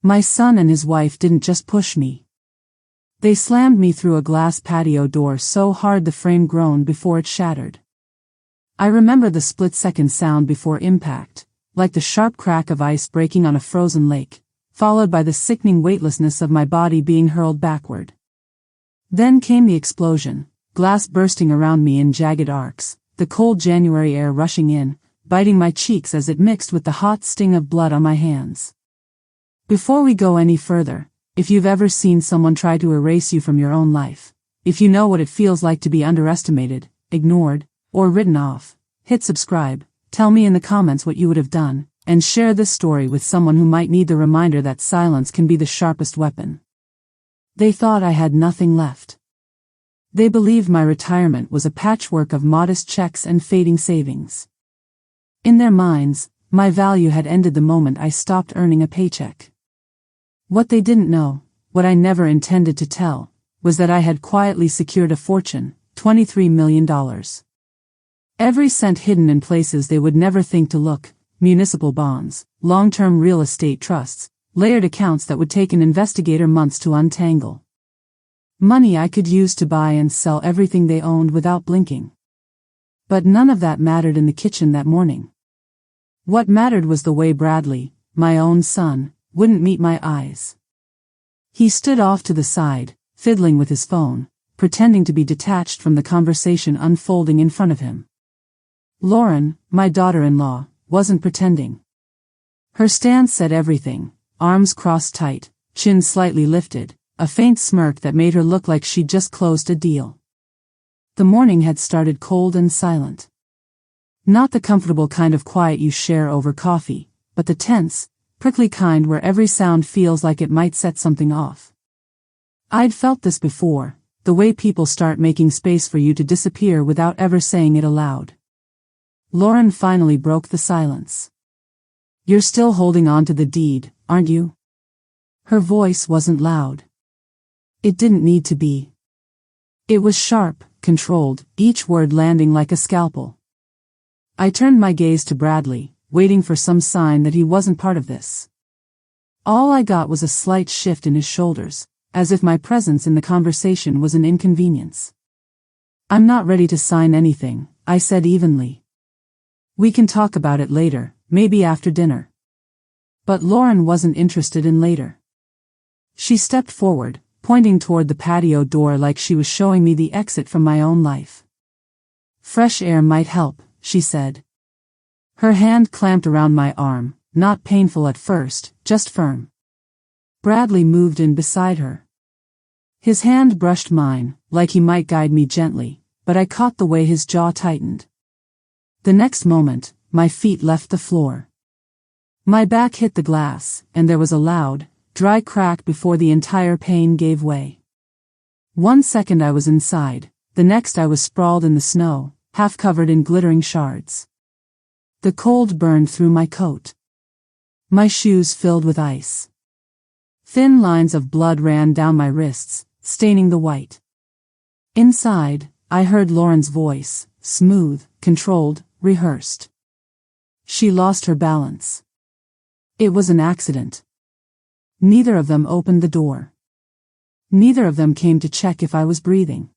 My son and his wife didn't just push me. They slammed me through a glass patio door so hard the frame groaned before it shattered. I remember the split-second sound before impact, like the sharp crack of ice breaking on a frozen lake, followed by the sickening weightlessness of my body being hurled backward. Then came the explosion, glass bursting around me in jagged arcs, the cold January air rushing in, biting my cheeks as it mixed with the hot sting of blood on my hands. Before we go any further, if you've ever seen someone try to erase you from your own life, if you know what it feels like to be underestimated, ignored, or written off, hit subscribe, tell me in the comments what you would have done, and share this story with someone who might need the reminder that silence can be the sharpest weapon. They thought I had nothing left. They believed my retirement was a patchwork of modest checks and fading savings. In their minds, my value had ended the moment I stopped earning a paycheck. What they didn't know, what I never intended to tell, was that I had quietly secured a fortune, $23 million. Every cent hidden in places they would never think to look, municipal bonds, long-term real estate trusts, layered accounts that would take an investigator months to untangle. Money I could use to buy and sell everything they owned without blinking. But none of that mattered in the kitchen that morning. What mattered was the way Bradley, my own son, wouldn't meet my eyes. He stood off to the side, fiddling with his phone, pretending to be detached from the conversation unfolding in front of him. Lauren, my daughter-in-law, wasn't pretending. Her stance said everything, arms crossed tight, chin slightly lifted, a faint smirk that made her look like she'd just closed a deal. The morning had started cold and silent. Not the comfortable kind of quiet you share over coffee, but the tense, prickly kind where every sound feels like it might set something off. I'd felt this before, the way people start making space for you to disappear without ever saying it aloud. Lauren finally broke the silence. "You're still holding on to the deed, aren't you?" Her voice wasn't loud. It didn't need to be. It was sharp, controlled, each word landing like a scalpel. I turned my gaze to Bradley, waiting for some sign that he wasn't part of this. All I got was a slight shift in his shoulders, as if my presence in the conversation was an inconvenience. "I'm not ready to sign anything," I said evenly. "We can talk about it later, maybe after dinner." But Lauren wasn't interested in later. She stepped forward, pointing toward the patio door like she was showing me the exit from my own life. "Fresh air might help," she said. Her hand clamped around my arm, not painful at first, just firm. Bradley moved in beside her. His hand brushed mine, like he might guide me gently, but I caught the way his jaw tightened. The next moment, my feet left the floor. My back hit the glass, and there was a loud, dry crack before the entire pane gave way. One second I was inside, the next I was sprawled in the snow, half covered in glittering shards. The cold burned through my coat. My shoes filled with ice. Thin lines of blood ran down my wrists, staining the white. Inside, I heard Lauren's voice, smooth, controlled, rehearsed. She lost her balance. It was an accident. Neither of them opened the door. Neither of them came to check if I was breathing.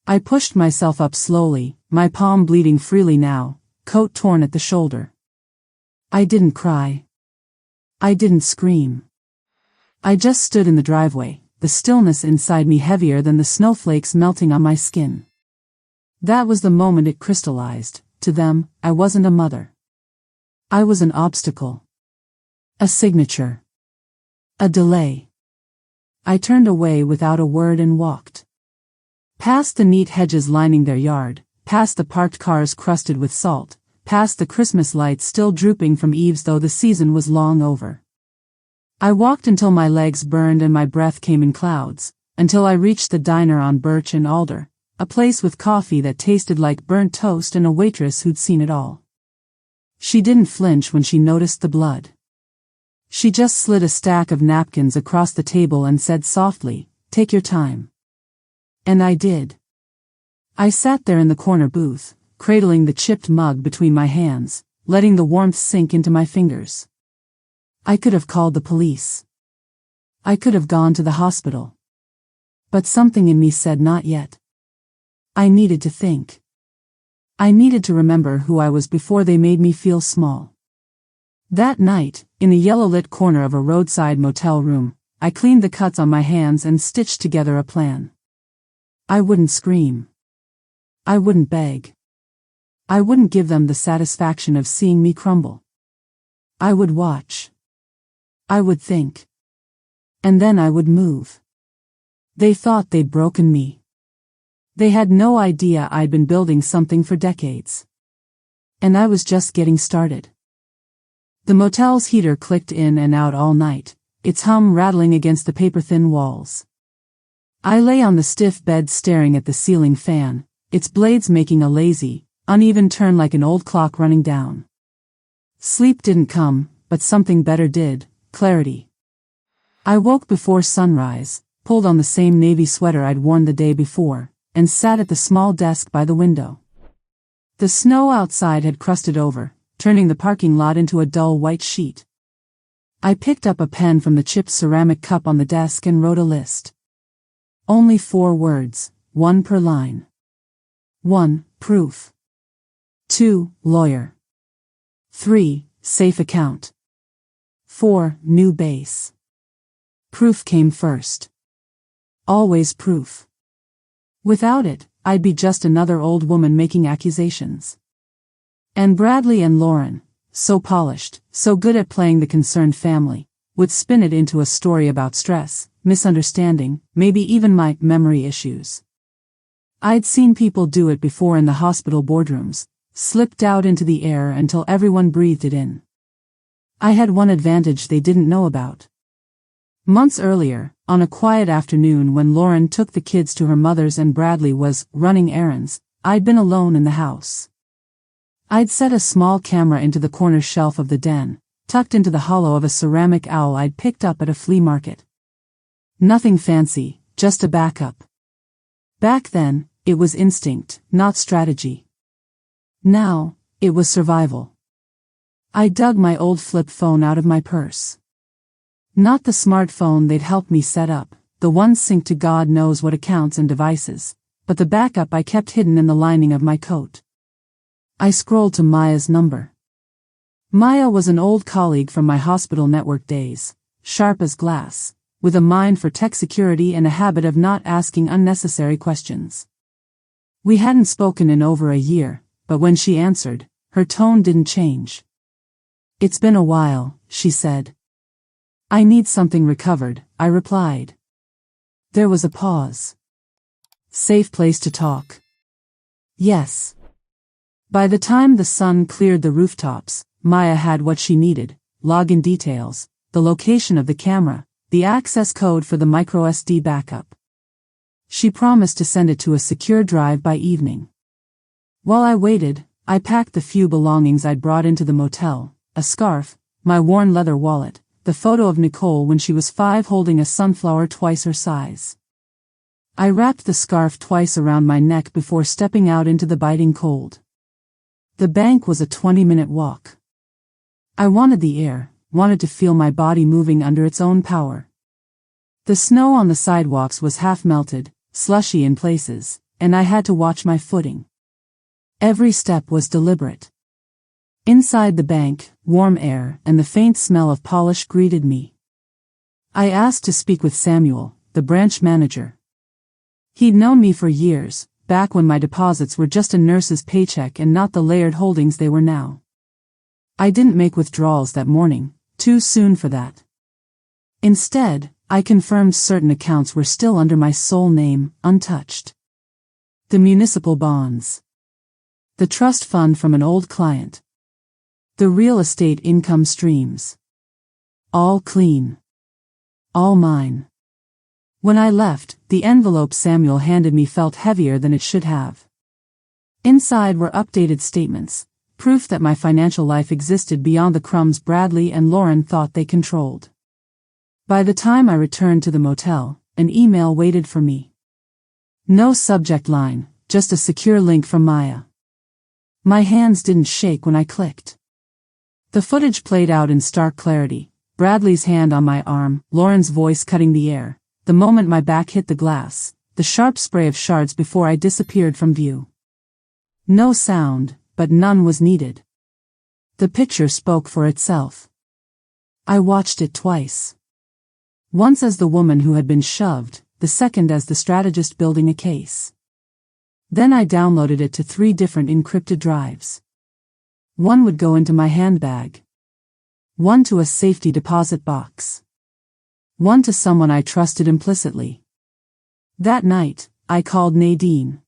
I pushed myself up slowly, my palm bleeding freely now, coat torn at the shoulder. I didn't cry. I didn't scream. I just stood in the driveway, the stillness inside me heavier than the snowflakes melting on my skin. That was the moment it crystallized. To them, I wasn't a mother. I was an obstacle. A signature. A delay. I turned away without a word and walked. Past the neat hedges lining their yard, past the parked cars crusted with salt, past the Christmas lights still drooping from eaves though the season was long over. I walked until my legs burned and my breath came in clouds, until I reached the diner on Birch and Alder, a place with coffee that tasted like burnt toast and a waitress who'd seen it all. She didn't flinch when she noticed the blood. She just slid a stack of napkins across the table and said softly, "Take your time." And I did. I sat there in the corner booth, cradling the chipped mug between my hands, letting the warmth sink into my fingers. I could have called the police. I could have gone to the hospital. But something in me said not yet. I needed to think. I needed to remember who I was before they made me feel small. That night, in the yellow-lit corner of a roadside motel room, I cleaned the cuts on my hands and stitched together a plan. I wouldn't scream. I wouldn't beg. I wouldn't give them the satisfaction of seeing me crumble. I would watch. I would think. And then I would move. They thought they'd broken me. They had no idea I'd been building something for decades. And I was just getting started. The motel's heater clicked in and out all night, its hum rattling against the paper-thin walls. I lay on the stiff bed staring at the ceiling fan, its blades making a lazy, uneven turn like an old clock running down. Sleep didn't come, but something better did, clarity. I woke before sunrise, pulled on the same navy sweater I'd worn the day before, and sat at the small desk by the window. The snow outside had crusted over, turning the parking lot into a dull white sheet. I picked up a pen from the chipped ceramic cup on the desk and wrote a list. Only 4 words, 1 per line. 1. Proof. 2. Lawyer. 3. Safe account. 4. New base. Proof came first. Always proof. Without it, I'd be just another old woman making accusations. And Bradley and Lauren, so polished, so good at playing the concerned family, would spin it into a story about stress, misunderstanding, maybe even my memory issues. I'd seen people do it before in the hospital boardrooms, slipped out into the air until everyone breathed it in. I had one advantage they didn't know about. Months earlier, on a quiet afternoon when Lauren took the kids to her mother's and Bradley was running errands, I'd been alone in the house. I'd set a small camera into the corner shelf of the den, tucked into the hollow of a ceramic owl I'd picked up at a flea market. Nothing fancy, just a backup. Back then, it was instinct, not strategy. Now, it was survival. I dug my old flip phone out of my purse. Not the smartphone they'd helped me set up, the one synced to God knows what accounts and devices, but the backup I kept hidden in the lining of my coat. I scrolled to Maya's number. Maya was an old colleague from my hospital network days, sharp as glass, with a mind for tech security and a habit of not asking unnecessary questions. We hadn't spoken in over a year, but when she answered, her tone didn't change. "It's been a while," she said. "I need something recovered," I replied. There was a pause. "Safe place to talk?" "Yes." By the time the sun cleared the rooftops, Maya had what she needed: login details, the location of the camera, the access code for the microSD backup. She promised to send it to a secure drive by evening. While I waited, I packed the few belongings I'd brought into the motel: a scarf, my worn leather wallet, the photo of Nicole when she was 5 holding a sunflower twice her size. I wrapped the scarf twice around my neck before stepping out into the biting cold. The bank was a 20-minute walk. I wanted the air, wanted to feel my body moving under its own power. The snow on the sidewalks was half melted, slushy in places, and I had to watch my footing. Every step was deliberate. Inside the bank, warm air and the faint smell of polish greeted me. I asked to speak with Samuel, the branch manager. He'd known me for years, back when my deposits were just a nurse's paycheck and not the layered holdings they were now. I didn't make withdrawals that morning, too soon for that. Instead, I confirmed certain accounts were still under my sole name, untouched. The municipal bonds. The trust fund from an old client. The real estate income streams. All clean. All mine. When I left, the envelope Samuel handed me felt heavier than it should have. Inside were updated statements, proof that my financial life existed beyond the crumbs Bradley and Lauren thought they controlled. By the time I returned to the motel, an email waited for me. No subject line, just a secure link from Maya. My hands didn't shake when I clicked. The footage played out in stark clarity: Bradley's hand on my arm, Lauren's voice cutting the air. The moment my back hit the glass, the sharp spray of shards before I disappeared from view. No sound, but none was needed. The picture spoke for itself. I watched it twice. Once as the woman who had been shoved, the second as the strategist building a case. Then I downloaded it to 3 different encrypted drives. One would go into my handbag. One to a safety deposit box. One to someone I trusted implicitly. That night, I called Nadine.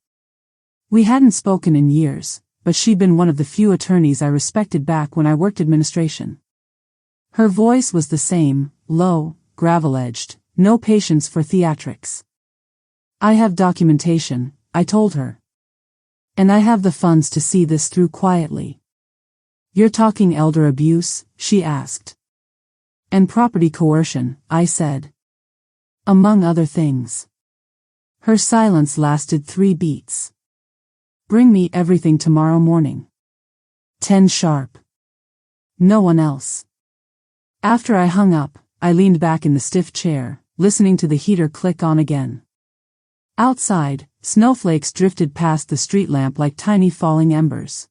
We hadn't spoken in years, but she'd been one of the few attorneys I respected back when I worked administration. Her voice was the same, low, gravel-edged, no patience for theatrics. I have documentation, I told her. And I have the funds to see this through quietly. You're talking elder abuse? She asked. And property coercion, I said. Among other things. Her silence lasted 3 beats. Bring me everything tomorrow morning. 10 sharp. No one else. After I hung up, I leaned back in the stiff chair, listening to the heater click on again. Outside, snowflakes drifted past the street lamp like tiny falling embers.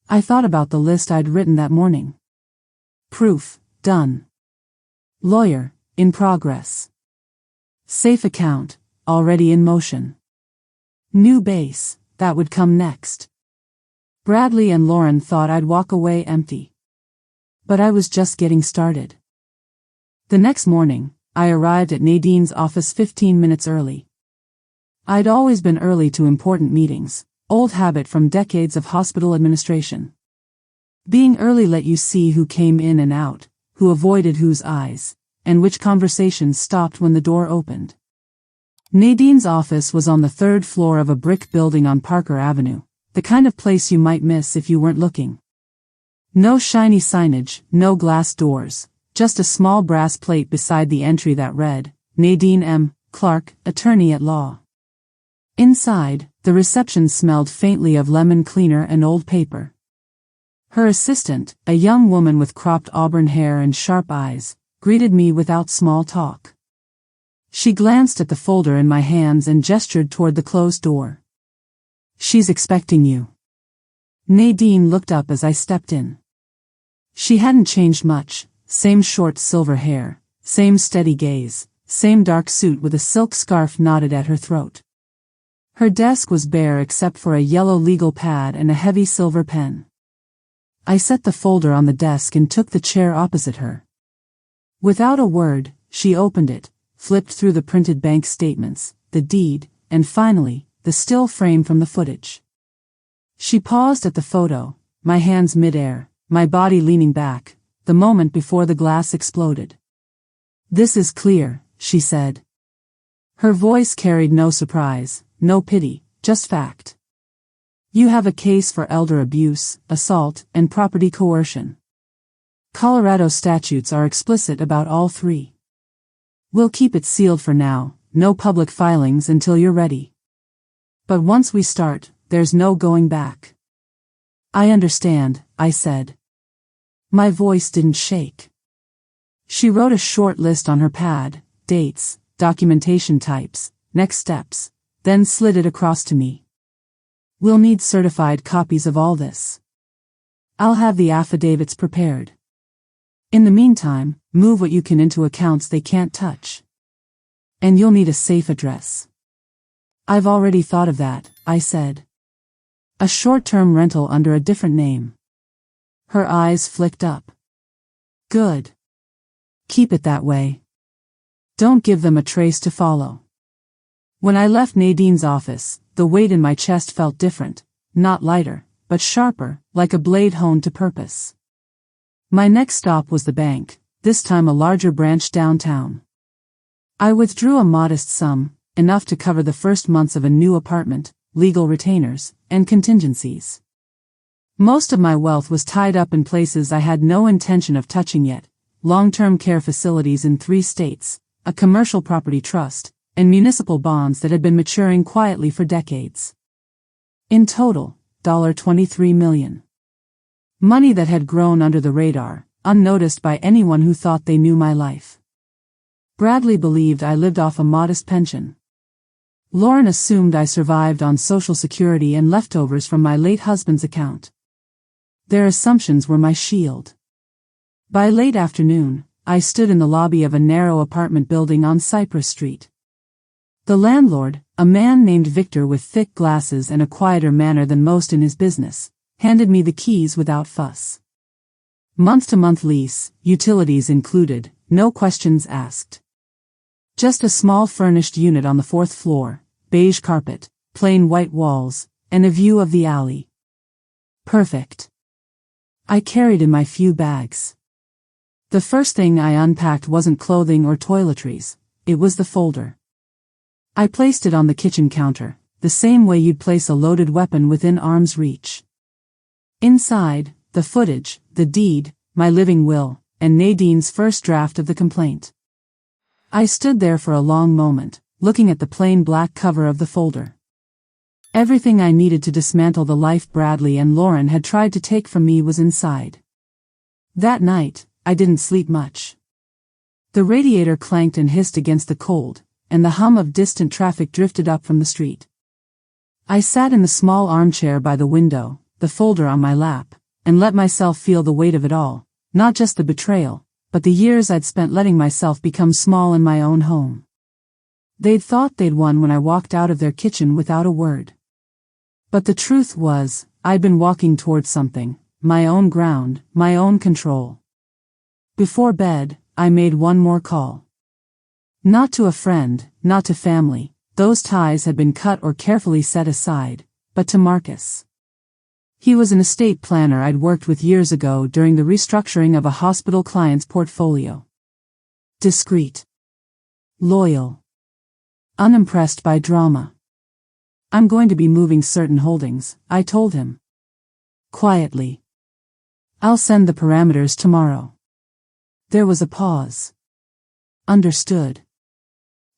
I thought about the list I'd written that morning. Proof, done. Lawyer, in progress. Safe account, already in motion. New base, that would come next. Bradley and Lauren thought I'd walk away empty. But I was just getting started. The next morning, I arrived at Nadine's office 15 minutes early. I'd always been early to important meetings, old habit from decades of hospital administration. Being early let you see who came in and out, who avoided whose eyes, and which conversations stopped when the door opened. Nadine's office was on the 3rd floor of a brick building on Parker Avenue, the kind of place you might miss if you weren't looking. No shiny signage, no glass doors, just a small brass plate beside the entry that read, Nadine M. Clark, Attorney at Law. Inside, the reception smelled faintly of lemon cleaner and old paper. Her assistant, a young woman with cropped auburn hair and sharp eyes, greeted me without small talk. She glanced at the folder in my hands and gestured toward the closed door. She's expecting you. Nadine looked up as I stepped in. She hadn't changed much, same short silver hair, same steady gaze, same dark suit with a silk scarf knotted at her throat. Her desk was bare except for a yellow legal pad and a heavy silver pen. I set the folder on the desk and took the chair opposite her. Without a word, she opened it, flipped through the printed bank statements, the deed, and finally, the still frame from the footage. She paused at the photo, my hands mid-air, my body leaning back, the moment before the glass exploded. This is clear, she said. Her voice carried no surprise, no pity, just fact. You have a case for elder abuse, assault, and property coercion. Colorado statutes are explicit about all 3. We'll keep it sealed for now, no public filings until you're ready. But once we start, there's no going back. I understand, I said. My voice didn't shake. She wrote a short list on her pad, dates, documentation types, next steps, then slid it across to me. We'll need certified copies of all this. I'll have the affidavits prepared. In the meantime, move what you can into accounts they can't touch. And you'll need a safe address. I've already thought of that, I said. A short-term rental under a different name. Her eyes flicked up. Good. Keep it that way. Don't give them a trace to follow. When I left Nadine's office, the weight in my chest felt different, not lighter, but sharper, like a blade honed to purpose. My next stop was the bank, this time a larger branch downtown. I withdrew a modest sum, enough to cover the first months of a new apartment, legal retainers, and contingencies. Most of my wealth was tied up in places I had no intention of touching yet, long-term care facilities in 3 states, a commercial property trust, and municipal bonds that had been maturing quietly for decades. In total, $23 million. Money that had grown under the radar, unnoticed by anyone who thought they knew my life. Bradley believed I lived off a modest pension. Lauren assumed I survived on Social Security and leftovers from my late husband's account. Their assumptions were my shield. By late afternoon, I stood in the lobby of a narrow apartment building on Cypress Street. The landlord, a man named Victor with thick glasses and a quieter manner than most in his business, handed me the keys without fuss. Month-to-month lease, utilities included, no questions asked. Just a small furnished unit on the 4th floor, beige carpet, plain white walls, and a view of the alley. Perfect. I carried in my few bags. The first thing I unpacked wasn't clothing or toiletries, it was the folder. I placed it on the kitchen counter, the same way you'd place a loaded weapon within arm's reach. Inside, the footage, the deed, my living will, and Nadine's first draft of the complaint. I stood there for a long moment, looking at the plain black cover of the folder. Everything I needed to dismantle the life Bradley and Lauren had tried to take from me was inside. That night, I didn't sleep much. The radiator clanked and hissed against the cold, and the hum of distant traffic drifted up from the street. I sat in the small armchair by the window, the folder on my lap, and let myself feel the weight of it all, not just the betrayal, but the years I'd spent letting myself become small in my own home. They'd thought they'd won when I walked out of their kitchen without a word. But the truth was, I'd been walking towards something, my own ground, my own control. Before bed, I made one more call. Not to a friend, not to family, those ties had been cut or carefully set aside, but to Marcus. He was an estate planner I'd worked with years ago during the restructuring of a hospital client's portfolio. Discreet. Loyal. Unimpressed by drama. I'm going to be moving certain holdings, I told him. Quietly. I'll send the parameters tomorrow. There was a pause. Understood.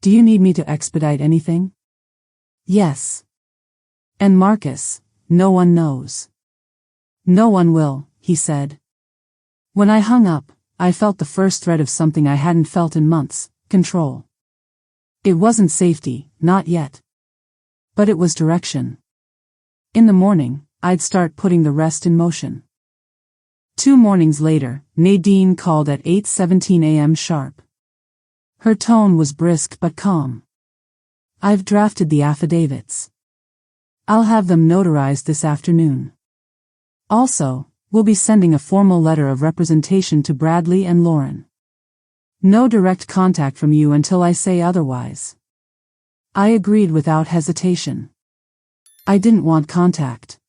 Do you need me to expedite anything? Yes. And Marcus, no one knows. No one will, he said. When I hung up, I felt the first thread of something I hadn't felt in months, control. It wasn't safety, not yet. But it was direction. In the morning, I'd start putting the rest in motion. 2 mornings later, Nadine called at 8:17 a.m. sharp. Her tone was brisk but calm. I've drafted the affidavits. I'll have them notarized this afternoon. Also, we'll be sending a formal letter of representation to Bradley and Lauren. No direct contact from you until I say otherwise. I agreed without hesitation. I didn't want contact.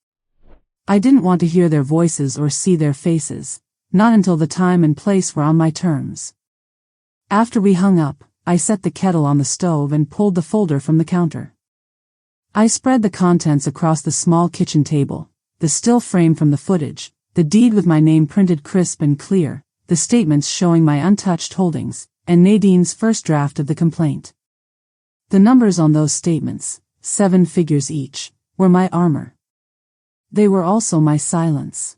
I didn't want to hear their voices or see their faces, not until the time and place were on my terms. After we hung up, I set the kettle on the stove and pulled the folder from the counter. I spread the contents across the small kitchen table, the still frame from the footage, the deed with my name printed crisp and clear, the statements showing my untouched holdings, and Nadine's first draft of the complaint. The numbers on those statements, 7 figures each, were my armor. They were also my silence.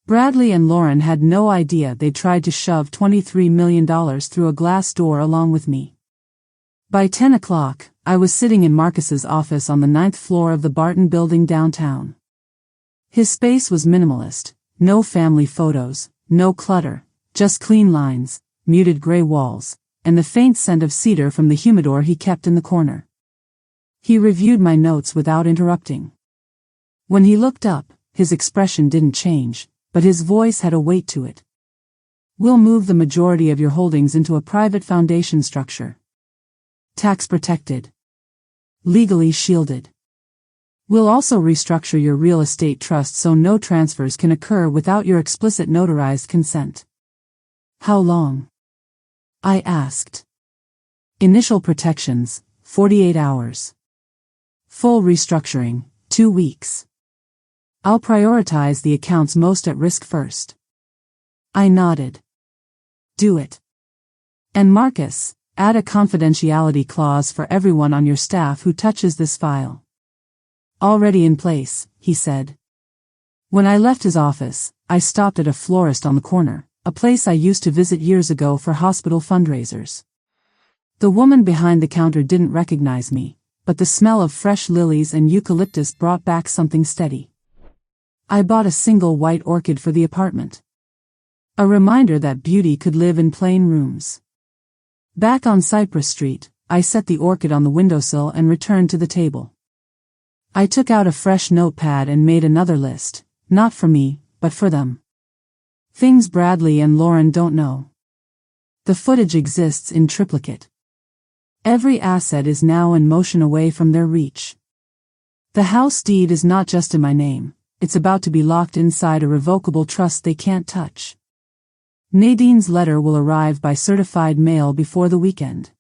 Bradley and Lauren had no idea they'd tried to shove $23 million through a glass door along with me. By 10 o'clock, I was sitting in Marcus's office on the 9th floor of the Barton building downtown. His space was minimalist, no family photos, no clutter, just clean lines, muted gray walls, and the faint scent of cedar from the humidor he kept in the corner. He reviewed my notes without interrupting. When he looked up, his expression didn't change, but his voice had a weight to it. We'll move the majority of your holdings into a private foundation structure. Tax protected. Legally shielded. We'll also restructure your real estate trust so no transfers can occur without your explicit notarized consent. How long? I asked. Initial protections, 48 hours. Full restructuring, 2 weeks. I'll prioritize the accounts most at risk first. I nodded. Do it. And Marcus, add a confidentiality clause for everyone on your staff who touches this file. Already in place, he said. When I left his office, I stopped at a florist on the corner, a place I used to visit years ago for hospital fundraisers. The woman behind the counter didn't recognize me, but the smell of fresh lilies and eucalyptus brought back something steady. I bought a single white orchid for the apartment. A reminder that beauty could live in plain rooms. Back on Cypress Street, I set the orchid on the windowsill and returned to the table. I took out a fresh notepad and made another list, not for me, but for them. Things Bradley and Lauren don't know. The footage exists in triplicate. Every asset is now in motion away from their reach. The house deed is not just in my name, it's about to be locked inside a revocable trust they can't touch. Nadine's letter will arrive by certified mail before the weekend.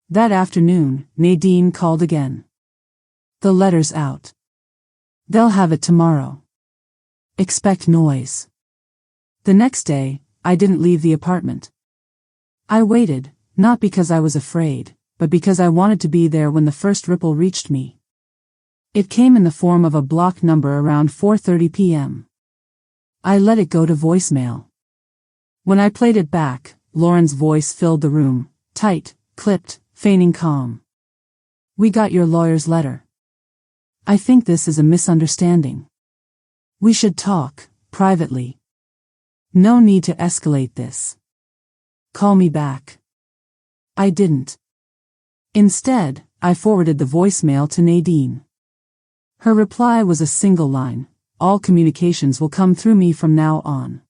That afternoon, Nadine called again. The letter's out. They'll have it tomorrow. Expect noise. The next day, I didn't leave the apartment. I waited, not because I was afraid, but because I wanted to be there when the first ripple reached me. It came in the form of a block number around 4:30 p.m. I let it go to voicemail. When I played it back, Lauren's voice filled the room, tight, clipped, feigning calm. We got your lawyer's letter. I think this is a misunderstanding. We should talk, privately. No need to escalate this. Call me back. I didn't. Instead, I forwarded the voicemail to Nadine. Her reply was a single line: all communications will come through me from now on.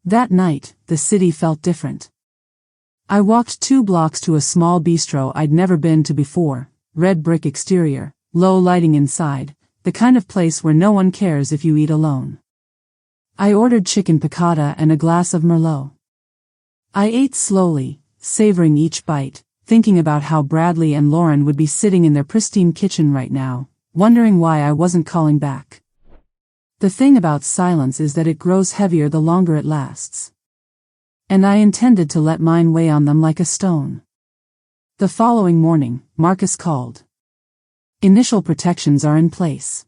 That night, the city felt different. I walked 2 blocks to a small bistro I'd never been to before, red brick exterior, low lighting inside, the kind of place where no one cares if you eat alone. I ordered chicken piccata and a glass of Merlot. I ate slowly, savoring each bite, thinking about how Bradley and Lauren would be sitting in their pristine kitchen right now, wondering why I wasn't calling back. The thing about silence is that it grows heavier the longer it lasts. And I intended to let mine weigh on them like a stone. The following morning, Marcus called. Initial protections are in place.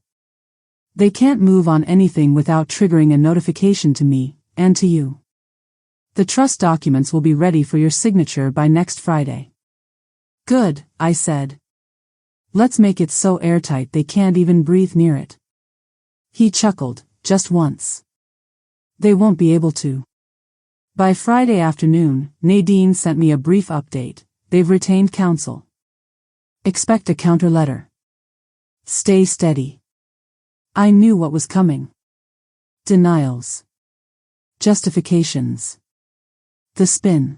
They can't move on anything without triggering a notification to me, and to you. The trust documents will be ready for your signature by next Friday. Good, I said. Let's make it so airtight they can't even breathe near it. He chuckled, just once. They won't be able to. By Friday afternoon, Nadine sent me a brief update: they've retained counsel. Expect a counter letter. Stay steady. I knew what was coming. Denials. Justifications. The spin.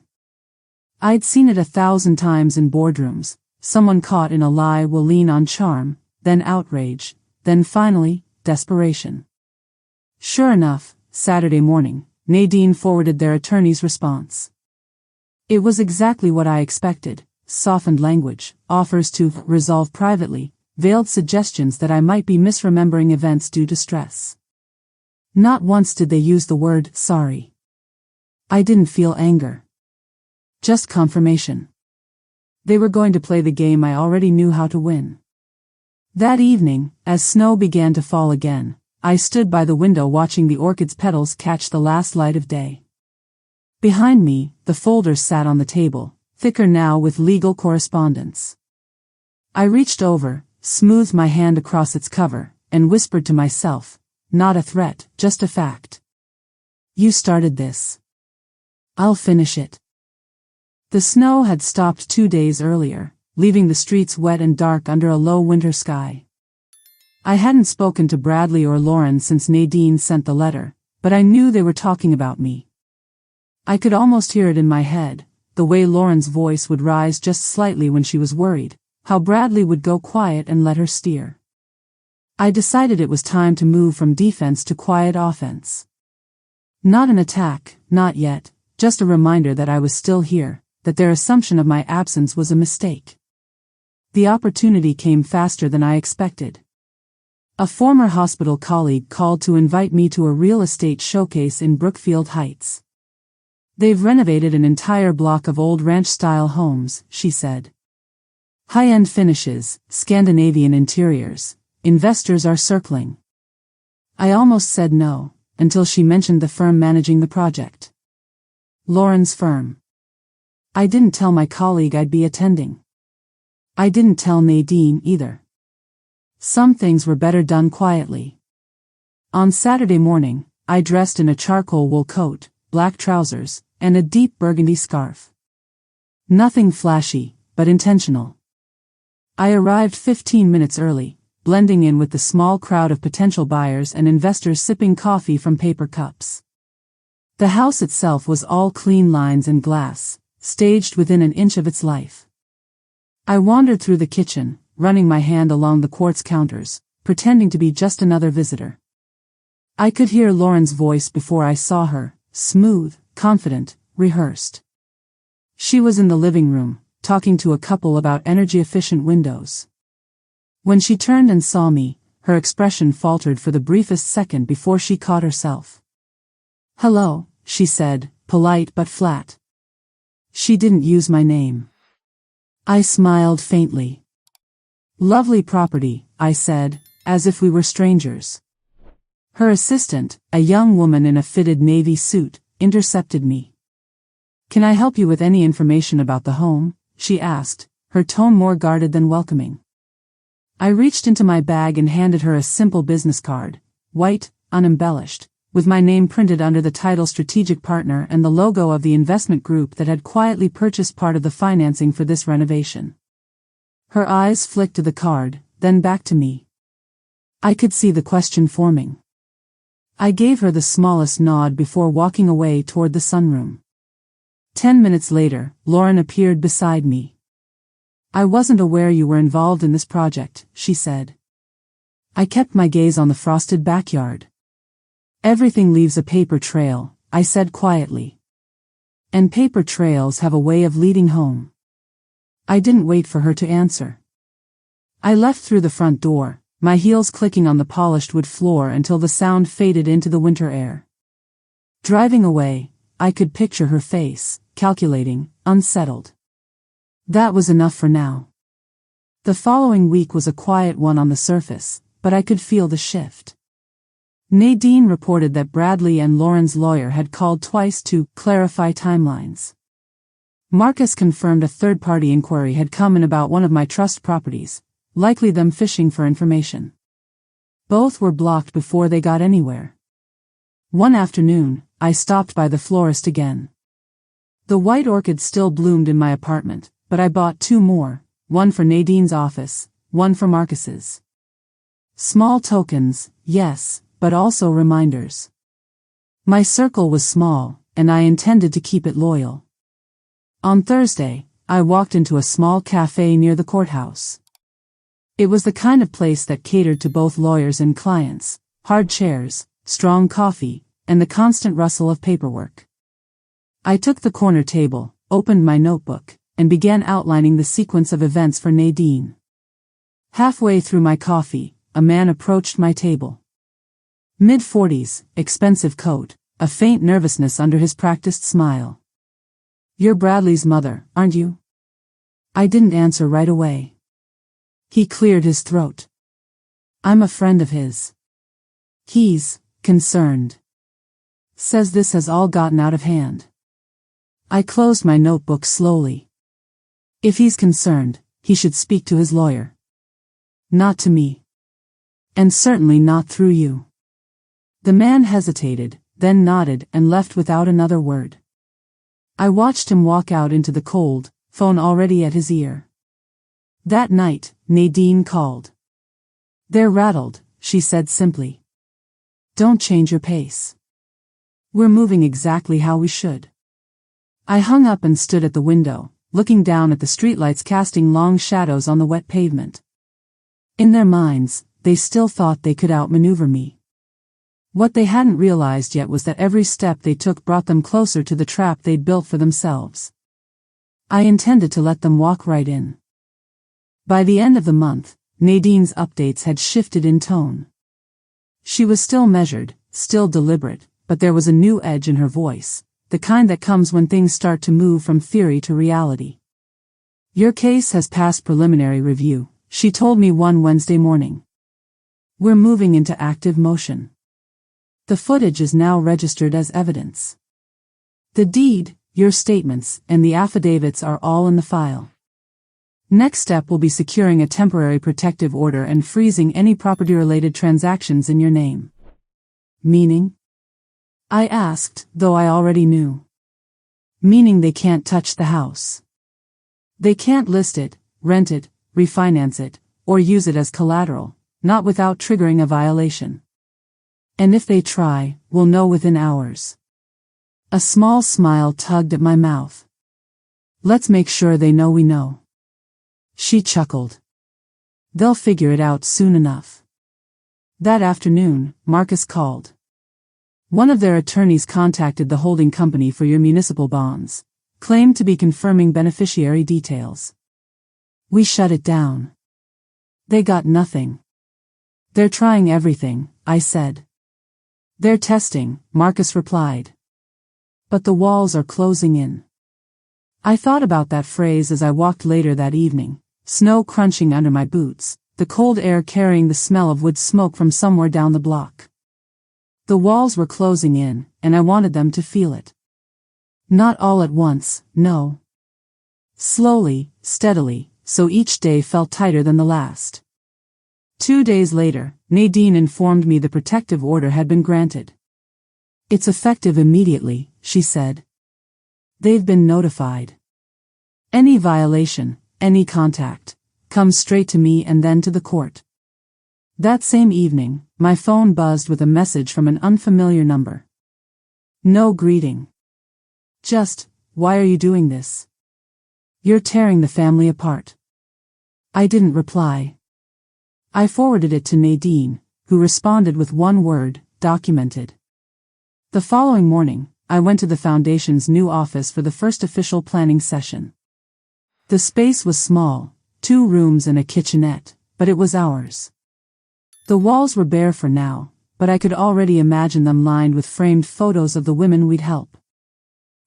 I'd seen it 1,000 times in boardrooms. Someone caught in a lie will lean on charm, then outrage, then finally, desperation. Sure enough, Saturday morning, Nadine forwarded their attorney's response. It was exactly what I expected: softened language, offers to resolve privately, veiled suggestions that I might be misremembering events due to stress. Not once did they use the word sorry. I didn't feel anger. Just confirmation. They were going to play the game I already knew how to win. That evening, as snow began to fall again, I stood by the window watching the orchid's petals catch the last light of day. Behind me, the folders sat on the table, thicker now with legal correspondence. I reached over, smoothed my hand across its cover, and whispered to myself, not a threat, just a fact. You started this. I'll finish it. The snow had stopped 2 days earlier, leaving the streets wet and dark under a low winter sky. I hadn't spoken to Bradley or Lauren since Nadine sent the letter, but I knew they were talking about me. I could almost hear it in my head, the way Lauren's voice would rise just slightly when she was worried, how Bradley would go quiet and let her steer. I decided it was time to move from defense to quiet offense. Not an attack, not yet, just a reminder that I was still here, that their assumption of my absence was a mistake. The opportunity came faster than I expected. A former hospital colleague called to invite me to a real estate showcase in Brookfield Heights. They've renovated an entire block of old ranch-style homes, she said. High-end finishes, Scandinavian interiors. Investors are circling. I almost said no, until she mentioned the firm managing the project. Lauren's firm. I didn't tell my colleague I'd be attending. I didn't tell Nadine either. Some things were better done quietly. On Saturday morning, I dressed in a charcoal wool coat, black trousers, and a deep burgundy scarf. Nothing flashy, but intentional. I arrived 15 minutes early, blending in with the small crowd of potential buyers and investors sipping coffee from paper cups. The house itself was all clean lines and glass, staged within an inch of its life. I wandered through the kitchen, running my hand along the quartz counters, pretending to be just another visitor. I could hear Lauren's voice before I saw her, smooth, confident, rehearsed. She was in the living room, talking to a couple about energy-efficient windows. When she turned and saw me, her expression faltered for the briefest second before she caught herself. "Hello," she said, polite but flat. She didn't use my name. I smiled faintly. "Lovely property," I said, as if we were strangers. Her assistant, a young woman in a fitted navy suit, intercepted me. "Can I help you with any information about the home?" she asked, her tone more guarded than welcoming. I reached into my bag and handed her a simple business card, white, unembellished, with my name printed under the title Strategic Partner and the logo of the investment group that had quietly purchased part of the financing for this renovation. Her eyes flicked to the card, then back to me. I could see the question forming. I gave her the smallest nod before walking away toward the sunroom. 10 minutes later, Lauren appeared beside me. "I wasn't aware you were involved in this project," she said. I kept my gaze on the frosted backyard. "Everything leaves a paper trail," I said quietly. "And paper trails have a way of leading home." I didn't wait for her to answer. I left through the front door, my heels clicking on the polished wood floor until the sound faded into the winter air. Driving away, I could picture her face, calculating, unsettled. That was enough for now. The following week was a quiet one on the surface, but I could feel the shift. Nadine reported that Bradley and Lauren's lawyer had called twice to clarify timelines. Marcus confirmed a third-party inquiry had come in about one of my trust properties, likely them fishing for information. Both were blocked before they got anywhere. One afternoon, I stopped by the florist again. The white orchid still bloomed in my apartment, but I bought 2 more, one for Nadine's office, one for Marcus's. Small tokens, yes, but also reminders. My circle was small, and I intended to keep it loyal. On Thursday, I walked into a small cafe near the courthouse. It was the kind of place that catered to both lawyers and clients: hard chairs, strong coffee, and the constant rustle of paperwork. I took the corner table, opened my notebook, and began outlining the sequence of events for Nadine. Halfway through my coffee, a man approached my table. Mid-40s, expensive coat, a faint nervousness under his practiced smile. "You're Bradley's mother, aren't you?" I didn't answer right away. He cleared his throat. "I'm a friend of his. He's concerned. Says this has all gotten out of hand." I closed my notebook slowly. If he's concerned, he should speak to his lawyer. Not to me. And certainly not through you. The man hesitated, then nodded and left without another word. I watched him walk out into the cold, phone already at his ear. That night, Nadine called. "They're rattled," she said simply. "Don't change your pace. We're moving exactly how we should." I hung up and stood at the window, looking down at the streetlights casting long shadows on the wet pavement. In their minds, they still thought they could outmaneuver me. What they hadn't realized yet was that every step they took brought them closer to the trap they'd built for themselves. I intended to let them walk right in. By the end of the month, Nadine's updates had shifted in tone. She was still measured, still deliberate, but there was a new edge in her voice, the kind that comes when things start to move from theory to reality. "Your case has passed preliminary review," she told me one Wednesday morning. "We're moving into active motion. The footage is now registered as evidence. The deed, your statements, and the affidavits are all in the file. Next step will be securing a temporary protective order and freezing any property-related transactions in your name. Meaning? I asked, though I already knew. Meaning they can't touch the house. They can't list it, rent it, refinance it, or use it as collateral, not without triggering a violation. And if they try, we'll know within hours. A small smile tugged at my mouth. Let's make sure they know we know. She chuckled. They'll figure it out soon enough. That afternoon, Marcus called. One of their attorneys contacted the holding company for your municipal bonds, claimed to be confirming beneficiary details. We shut it down. They got nothing. They're trying everything, I said. They're testing, Marcus replied. But the walls are closing in. I thought about that phrase as I walked later that evening, snow crunching under my boots, the cold air carrying the smell of wood smoke from somewhere down the block. The walls were closing in, and I wanted them to feel it. Not all at once, no. Slowly, steadily, so each day felt tighter than the last. 2 days later, Nadine informed me the protective order had been granted. It's effective immediately, she said. They've been notified. Any violation, any contact, comes straight to me and then to the court. That same evening, my phone buzzed with a message from an unfamiliar number. No greeting. Just, why are you doing this? You're tearing the family apart. I didn't reply. I forwarded it to Nadine, who responded with one word, documented. The following morning, I went to the foundation's new office for the first official planning session. The space was small, 2 rooms and a kitchenette, but it was ours. The walls were bare for now, but I could already imagine them lined with framed photos of the women we'd help.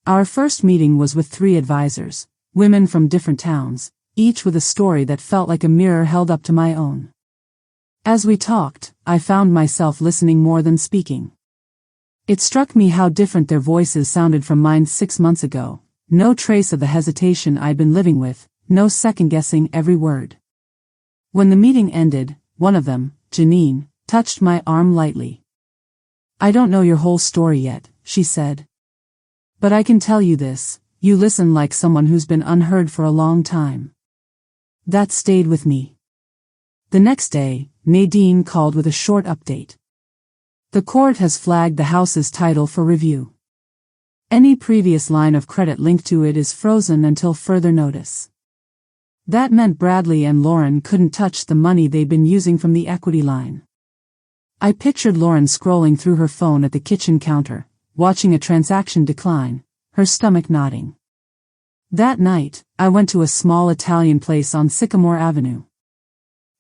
Our first meeting was with 3 advisors, women from different towns, each with a story that felt like a mirror held up to my own. As we talked, I found myself listening more than speaking. It struck me how different their voices sounded from mine 6 months ago, no trace of the hesitation I'd been living with, no second-guessing every word. When the meeting ended, one of them, Janine, touched my arm lightly. I don't know your whole story yet, she said. But I can tell you this, you listen like someone who's been unheard for a long time. That stayed with me. The next day, Nadine called with a short update. The court has flagged the house's title for review. Any previous line of credit linked to it is frozen until further notice. That meant Bradley and Lauren couldn't touch the money they'd been using from the equity line. I pictured Lauren scrolling through her phone at the kitchen counter, watching a transaction decline, her stomach nodding. That night, I went to a small Italian place on Sycamore Avenue.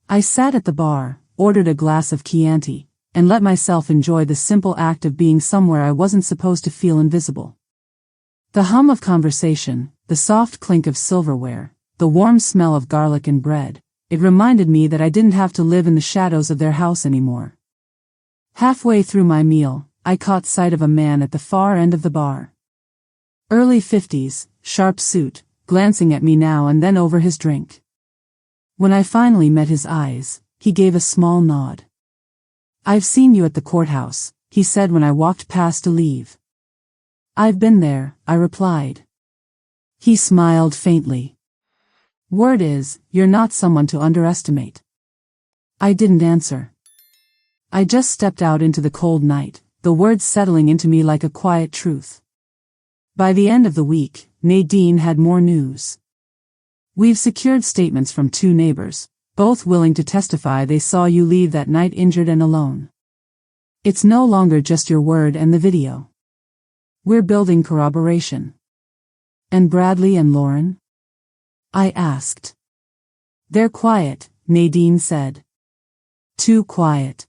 I sat at the bar, ordered a glass of Chianti, and let myself enjoy the simple act of being somewhere I wasn't supposed to feel invisible. The hum of conversation, the soft clink of silverware, the warm smell of garlic and bread, it reminded me that I didn't have to live in the shadows of their house anymore. Halfway through my meal, I caught sight of a man at the far end of the bar. Early 50s, sharp suit, glancing at me now and then over his drink. When I finally met his eyes, he gave a small nod. I've seen you at the courthouse, he said when I walked past to leave. I've been there, I replied. He smiled faintly. Word is, you're not someone to underestimate. I didn't answer. I just stepped out into the cold night, the words settling into me like a quiet truth. By the end of the week, Nadine had more news. We've secured statements from 2 neighbors, both willing to testify they saw you leave that night injured and alone. It's no longer just your word and the video. We're building corroboration. And Bradley and Lauren? I asked. They're quiet, Nadine said. Too quiet.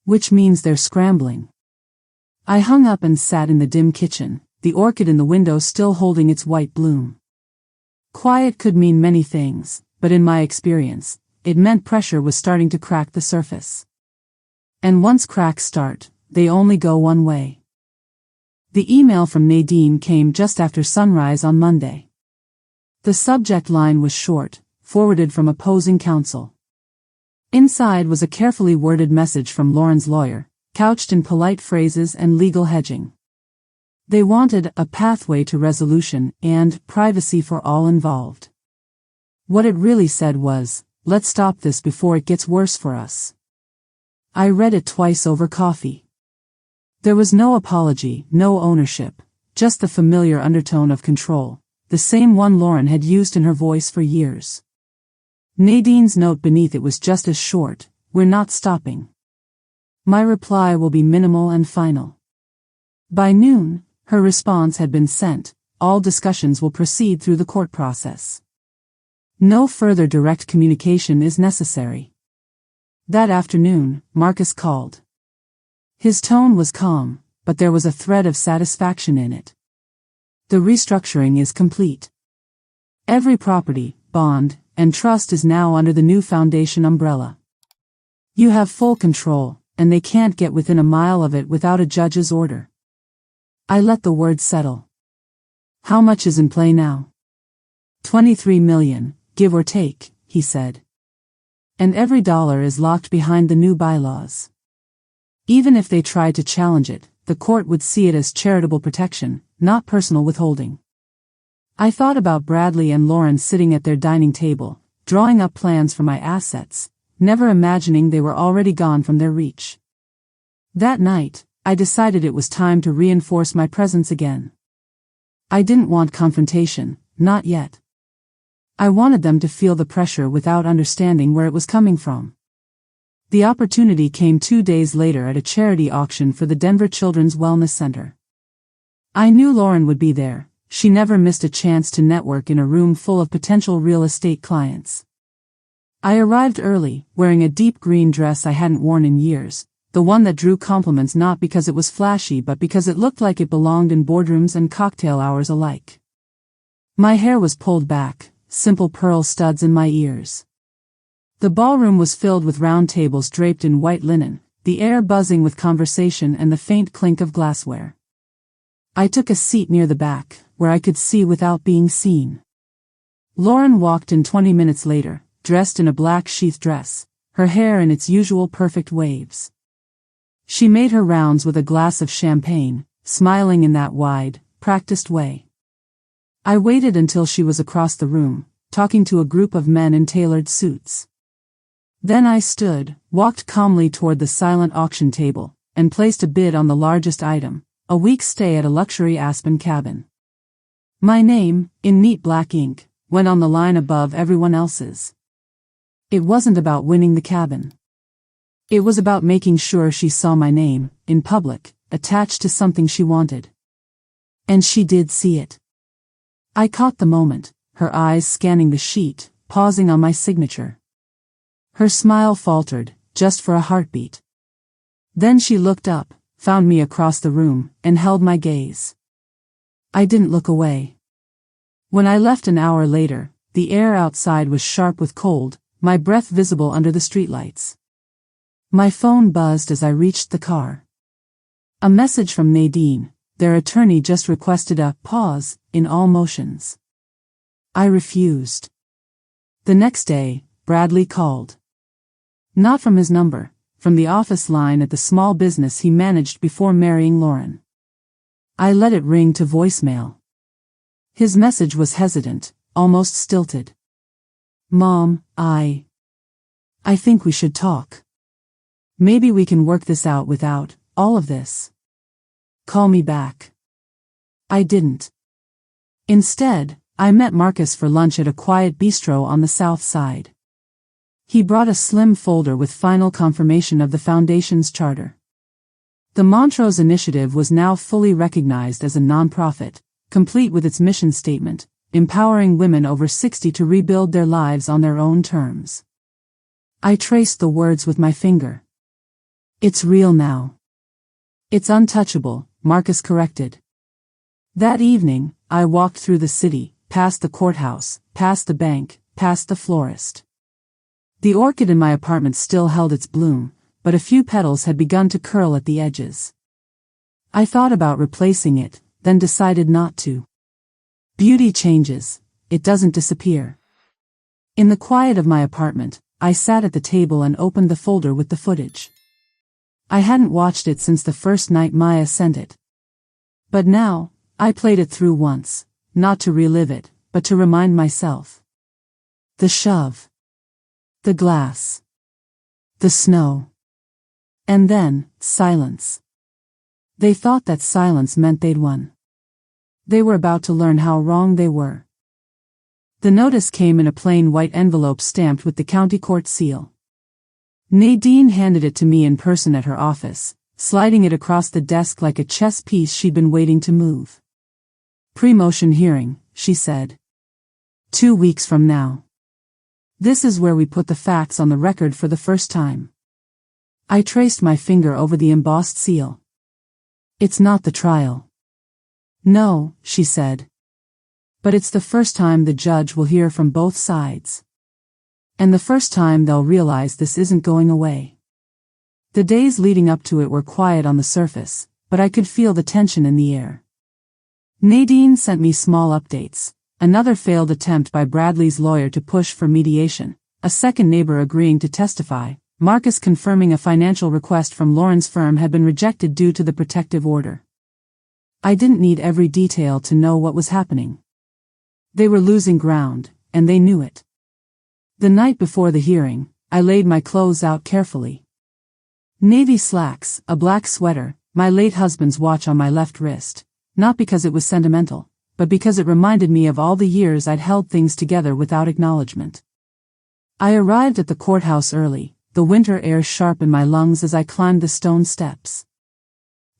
Which means they're scrambling. I hung up and sat in the dim kitchen, the orchid in the window still holding its white bloom. Quiet could mean many things, but in my experience, it meant pressure was starting to crack the surface. And once cracks start, they only go one way. The email from Nadine came just after sunrise on Monday. The subject line was short, forwarded from opposing counsel. Inside was a carefully worded message from Lauren's lawyer, couched in polite phrases and legal hedging. They wanted a pathway to resolution and privacy for all involved. What it really said was, let's stop this before it gets worse for us. I read it twice over coffee. There was no apology, no ownership, just the familiar undertone of control, the same one Lauren had used in her voice for years. Nadine's note beneath it was just as short, we're not stopping. My reply will be minimal and final. By noon, her response had been sent, all discussions will proceed through the court process. No further direct communication is necessary. That afternoon, Marcus called. His tone was calm, but there was a thread of satisfaction in it. The restructuring is complete. Every property, bond, and trust is now under the new foundation umbrella. You have full control, and they can't get within a mile of it without a judge's order. I let the words settle. How much is in play now? 23 million, give or take, he said. And every dollar is locked behind the new bylaws. Even if they tried to challenge it, the court would see it as charitable protection, not personal withholding. I thought about Bradley and Lauren sitting at their dining table, drawing up plans for my assets, never imagining they were already gone from their reach. That night, I decided it was time to reinforce my presence again. I didn't want confrontation, not yet. I wanted them to feel the pressure without understanding where it was coming from. The opportunity came 2 days later at a charity auction for the Denver Children's Wellness Center. I knew Lauren would be there. She never missed a chance to network in a room full of potential real estate clients. I arrived early, wearing a deep green dress I hadn't worn in years, the one that drew compliments not because it was flashy but because it looked like it belonged in boardrooms and cocktail hours alike. My hair was pulled back, simple pearl studs in my ears. The ballroom was filled with round tables draped in white linen, the air buzzing with conversation and the faint clink of glassware. I took a seat near the back, where I could see without being seen. Lauren walked in 20 minutes later, dressed in a black sheath dress, her hair in its usual perfect waves. She made her rounds with a glass of champagne, smiling in that wide, practiced way. I waited until she was across the room, talking to a group of men in tailored suits. Then I stood, walked calmly toward the silent auction table, and placed a bid on the largest item, a week's stay at a luxury Aspen cabin. My name, in neat black ink, went on the line above everyone else's. It wasn't about winning the cabin. It was about making sure she saw my name, in public, attached to something she wanted. And she did see it. I caught the moment, her eyes scanning the sheet, pausing on my signature. Her smile faltered, just for a heartbeat. Then she looked up, found me across the room, and held my gaze. I didn't look away. When I left an hour later, the air outside was sharp with cold, my breath visible under the streetlights. My phone buzzed as I reached the car. A message from Nadine, their attorney just requested a pause in all motions. I refused. The next day, Bradley called. Not from his number, from the office line at the small business he managed before marrying Lauren. I let it ring to voicemail. His message was hesitant, almost stilted. Mom, I think we should talk. Maybe we can work this out without all of this. Call me back. I didn't. Instead, I met Marcus for lunch at a quiet bistro on the south side. He brought a slim folder with final confirmation of the Foundation's charter. The Montrose Initiative was now fully recognized as a nonprofit, complete with its mission statement, empowering women over 60 to rebuild their lives on their own terms. I traced the words with my finger. It's real now. It's untouchable, Marcus corrected. That evening, I walked through the city, past the courthouse, past the bank, past the florist. The orchid in my apartment still held its bloom, but a few petals had begun to curl at the edges. I thought about replacing it, then decided not to. Beauty changes, it doesn't disappear. In the quiet of my apartment, I sat at the table and opened the folder with the footage. I hadn't watched it since the first night Maya sent it. But now, I played it through once, not to relive it, but to remind myself. The shove. The glass. The snow. And then, silence. They thought that silence meant they'd won. They were about to learn how wrong they were. The notice came in a plain white envelope stamped with the county court seal. Nadine handed it to me in person at her office, sliding it across the desk like a chess piece she'd been waiting to move. Pre-motion hearing, she said. 2 weeks from now. This is where we put the facts on the record for the first time. I traced my finger over the embossed seal. It's not the trial. No, she said. But it's the first time the judge will hear from both sides. And the first time they'll realize this isn't going away. The days leading up to it were quiet on the surface, but I could feel the tension in the air. Nadine sent me small updates. Another failed attempt by Bradley's lawyer to push for mediation, a second neighbor agreeing to testify, Marcus confirming a financial request from Lauren's firm had been rejected due to the protective order. I didn't need every detail to know what was happening. They were losing ground, and they knew it. The night before the hearing, I laid my clothes out carefully. Navy slacks, a black sweater, my late husband's watch on my left wrist, not because it was sentimental, but because it reminded me of all the years I'd held things together without acknowledgement. I arrived at the courthouse early, the winter air sharp in my lungs as I climbed the stone steps.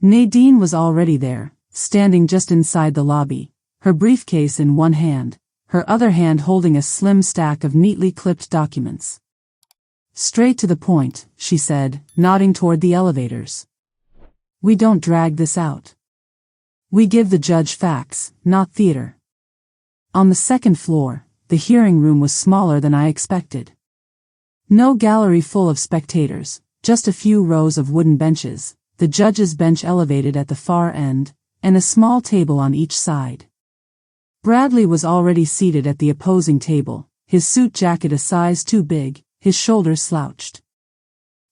Nadine was already there, standing just inside the lobby, her briefcase in one hand, her other hand holding a slim stack of neatly clipped documents. Straight to the point, she said, nodding toward the elevators. We don't drag this out. We give the judge facts, not theater. On the second floor, the hearing room was smaller than I expected. No gallery full of spectators, just a few rows of wooden benches, the judge's bench elevated at the far end, and a small table on each side. Bradley was already seated at the opposing table, his suit jacket a size too big, his shoulders slouched.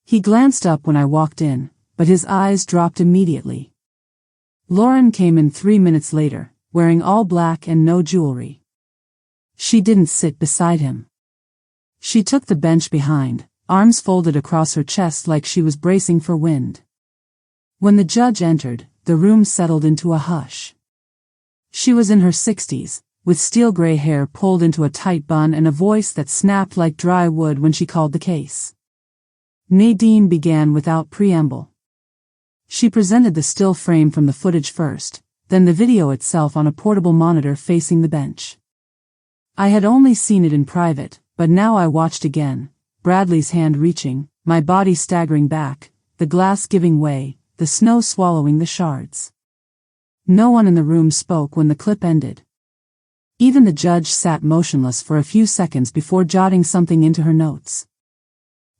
He glanced up when I walked in, but his eyes dropped immediately. Lauren came in 3 minutes later, wearing all black and no jewelry. She didn't sit beside him. She took the bench behind, arms folded across her chest like she was bracing for wind. When the judge entered, the room settled into a hush. She was in her 60s, with steel gray hair pulled into a tight bun and a voice that snapped like dry wood when she called the case. Nadine began without preamble. She presented the still frame from the footage first, then the video itself on a portable monitor facing the bench. I had only seen it in private, but now I watched again, Bradley's hand reaching, my body staggering back, the glass giving way, the snow swallowing the shards. No one in the room spoke when the clip ended. Even the judge sat motionless for a few seconds before jotting something into her notes.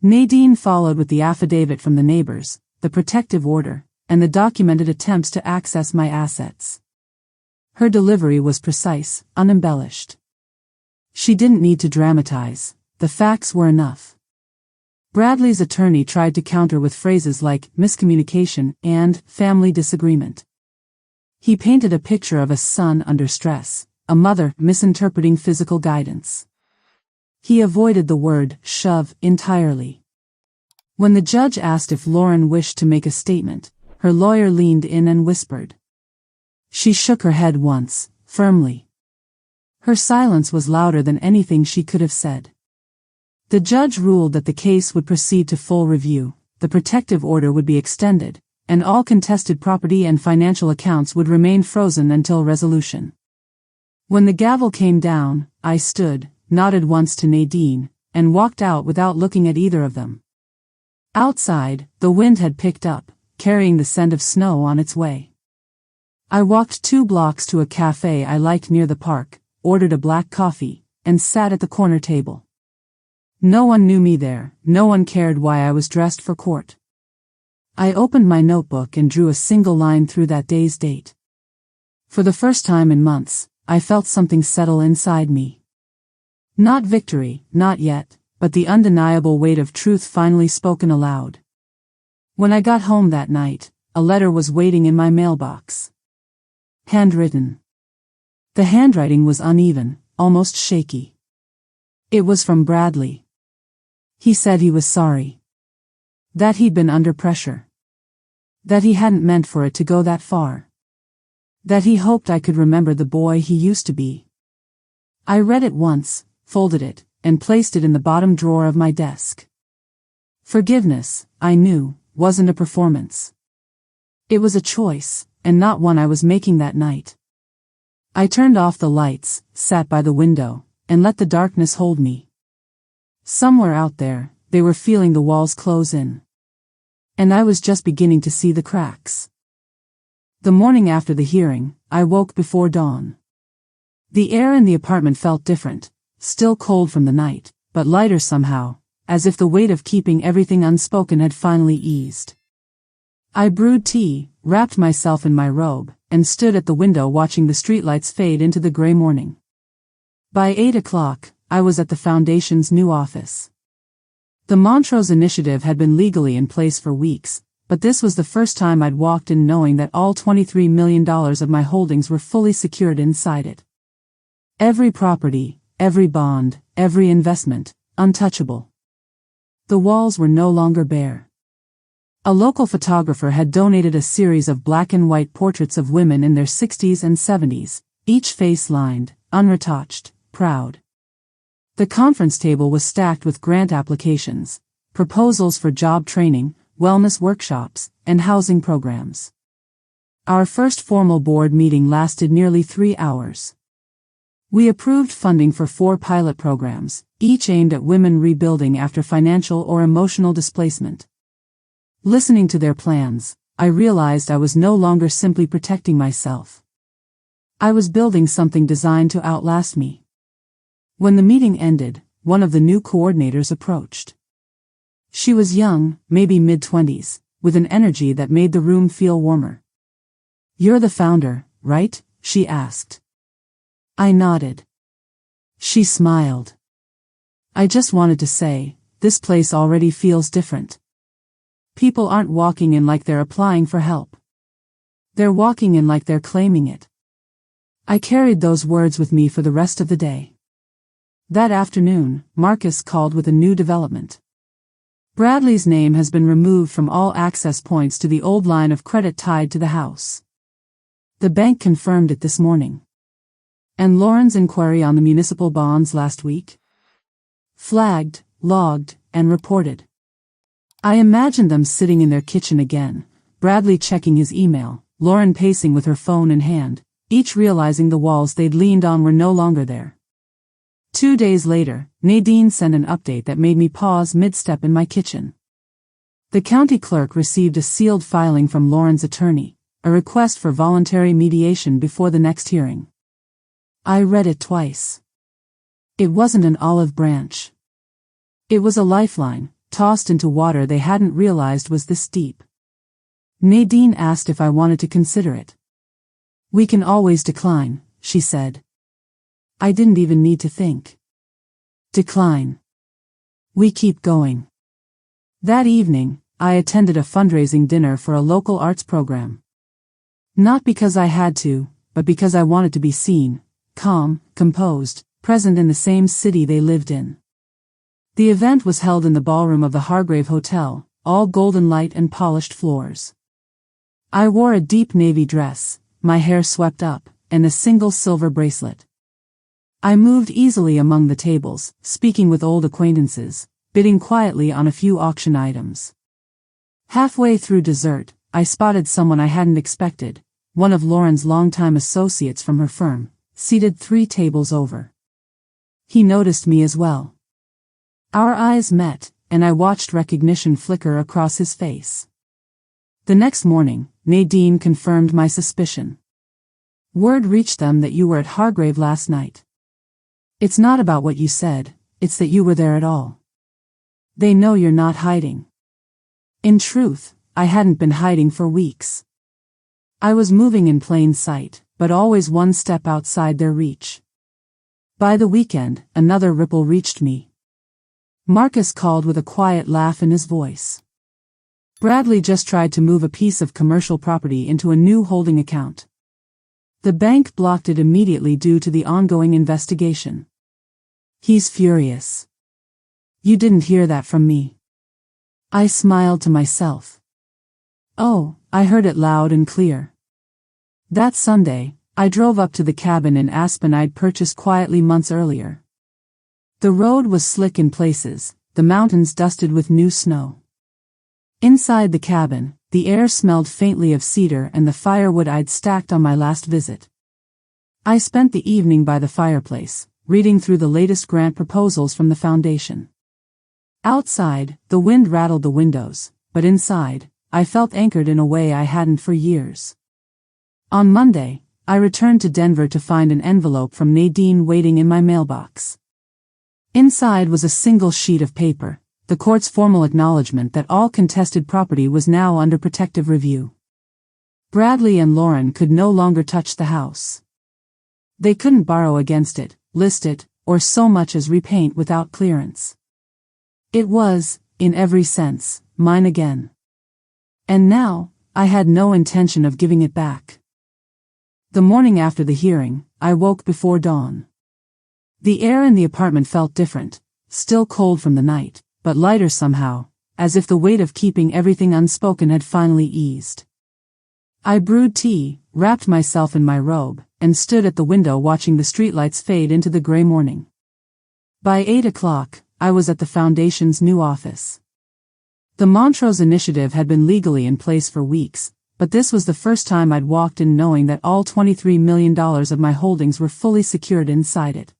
Nadine followed with the affidavit from the neighbors, the protective order, and the documented attempts to access my assets. Her delivery was precise, unembellished. She didn't need to dramatize, the facts were enough. Bradley's attorney tried to counter with phrases like miscommunication and family disagreement. He painted a picture of a son under stress, a mother misinterpreting physical guidance. He avoided the word shove entirely. When the judge asked if Lauren wished to make a statement, her lawyer leaned in and whispered. She shook her head once, firmly. Her silence was louder than anything she could have said. The judge ruled that the case would proceed to full review, the protective order would be extended, and all contested property and financial accounts would remain frozen until resolution. When the gavel came down, I stood, nodded once to Nadine, and walked out without looking at either of them. Outside, the wind had picked up, carrying the scent of snow on its way. I walked 2 blocks to a cafe I liked near the park, ordered a black coffee, and sat at the corner table. No one knew me there, no one cared why I was dressed for court. I opened my notebook and drew a single line through that day's date. For the first time in months, I felt something settle inside me. Not victory, not yet, but the undeniable weight of truth finally spoken aloud. When I got home that night, a letter was waiting in my mailbox. Handwritten. The handwriting was uneven, almost shaky. It was from Bradley. He said he was sorry. That he'd been under pressure. That he hadn't meant for it to go that far. That he hoped I could remember the boy he used to be. I read it once, folded it, and placed it in the bottom drawer of my desk. Forgiveness, I knew, wasn't a performance. It was a choice, and not one I was making that night. I turned off the lights, sat by the window, and let the darkness hold me. Somewhere out there, they were feeling the walls close in. And I was just beginning to see the cracks. The morning after the hearing, I woke before dawn. The air in the apartment felt different, still cold from the night, but lighter somehow, as if the weight of keeping everything unspoken had finally eased. I brewed tea, wrapped myself in my robe, and stood at the window watching the streetlights fade into the gray morning. By 8 o'clock, I was at the Foundation's new office. The Montrose Initiative had been legally in place for weeks, but this was the first time I'd walked in knowing that all $23 million of my holdings were fully secured inside it. Every property, every bond, every investment, untouchable. The walls were no longer bare. A local photographer had donated a series of black and white portraits of women in their 60s and 70s, each face lined, unretouched, proud. The conference table was stacked with grant applications, proposals for job training, wellness workshops, and housing programs. Our first formal board meeting lasted nearly 3 hours. We approved funding for 4 pilot programs, each aimed at women rebuilding after financial or emotional displacement. Listening to their plans, I realized I was no longer simply protecting myself. I was building something designed to outlast me. When the meeting ended, one of the new coordinators approached. She was young, maybe mid-20s, with an energy that made the room feel warmer. "You're the founder, right?" she asked. I nodded. She smiled. "I just wanted to say, this place already feels different. People aren't walking in like they're applying for help. They're walking in like they're claiming it." I carried those words with me for the rest of the day. That afternoon, Marcus called with a new development. Bradley's name has been removed from all access points to the old line of credit tied to the house. The bank confirmed it this morning. And Lauren's inquiry on the municipal bonds last week? Flagged, logged, and reported. I imagined them sitting in their kitchen again, Bradley checking his email, Lauren pacing with her phone in hand, each realizing the walls they'd leaned on were no longer there. 2 days later, Nadine sent an update that made me pause mid-step in my kitchen. The county clerk received a sealed filing from Lauren's attorney, a request for voluntary mediation before the next hearing. I read it twice. It wasn't an olive branch. It was a lifeline, tossed into water they hadn't realized was this deep. Nadine asked if I wanted to consider it. "We can always decline," she said. I didn't even need to think. Decline. We keep going. That evening, I attended a fundraising dinner for a local arts program. Not because I had to, but because I wanted to be seen, calm, composed, present in the same city they lived in. The event was held in the ballroom of the Hargrave Hotel, all golden light and polished floors. I wore a deep navy dress, my hair swept up, and a single silver bracelet. I moved easily among the tables, speaking with old acquaintances, bidding quietly on a few auction items. Halfway through dessert, I spotted someone I hadn't expected, one of Lauren's longtime associates from her firm, seated 3 tables over. He noticed me as well. Our eyes met, and I watched recognition flicker across his face. The next morning, Nadine confirmed my suspicion. "Word reached them that you were at Hargrave last night. It's not about what you said, it's that you were there at all. They know you're not hiding." In truth, I hadn't been hiding for weeks. I was moving in plain sight, but always one step outside their reach. By the weekend, another ripple reached me. Marcus called with a quiet laugh in his voice. Bradley just tried to move a piece of commercial property into a new holding account. The bank blocked it immediately due to the ongoing investigation. He's furious. You didn't hear that from me. I smiled to myself. Oh, I heard it loud and clear. That Sunday, I drove up to the cabin in Aspen I'd purchased quietly months earlier. The road was slick in places, the mountains dusted with new snow. Inside the cabin, the air smelled faintly of cedar and the firewood I'd stacked on my last visit. I spent the evening by the fireplace, reading through the latest grant proposals from the foundation. Outside, the wind rattled the windows, but inside, I felt anchored in a way I hadn't for years. On Monday, I returned to Denver to find an envelope from Nadine waiting in my mailbox. Inside was a single sheet of paper, the court's formal acknowledgement that all contested property was now under protective review. Bradley and Lauren could no longer touch the house. They couldn't borrow against it, list it, or so much as repaint without clearance. It was, in every sense, mine again. And now, I had no intention of giving it back. The morning after the hearing, I woke before dawn. The air in the apartment felt different, still cold from the night, but lighter somehow, as if the weight of keeping everything unspoken had finally eased. I brewed tea, wrapped myself in my robe, and stood at the window watching the streetlights fade into the gray morning. By 8 o'clock, I was at the Foundation's new office. The Montrose Initiative had been legally in place for weeks, but this was the first time I'd walked in knowing that all $23 million of my holdings were fully secured inside it.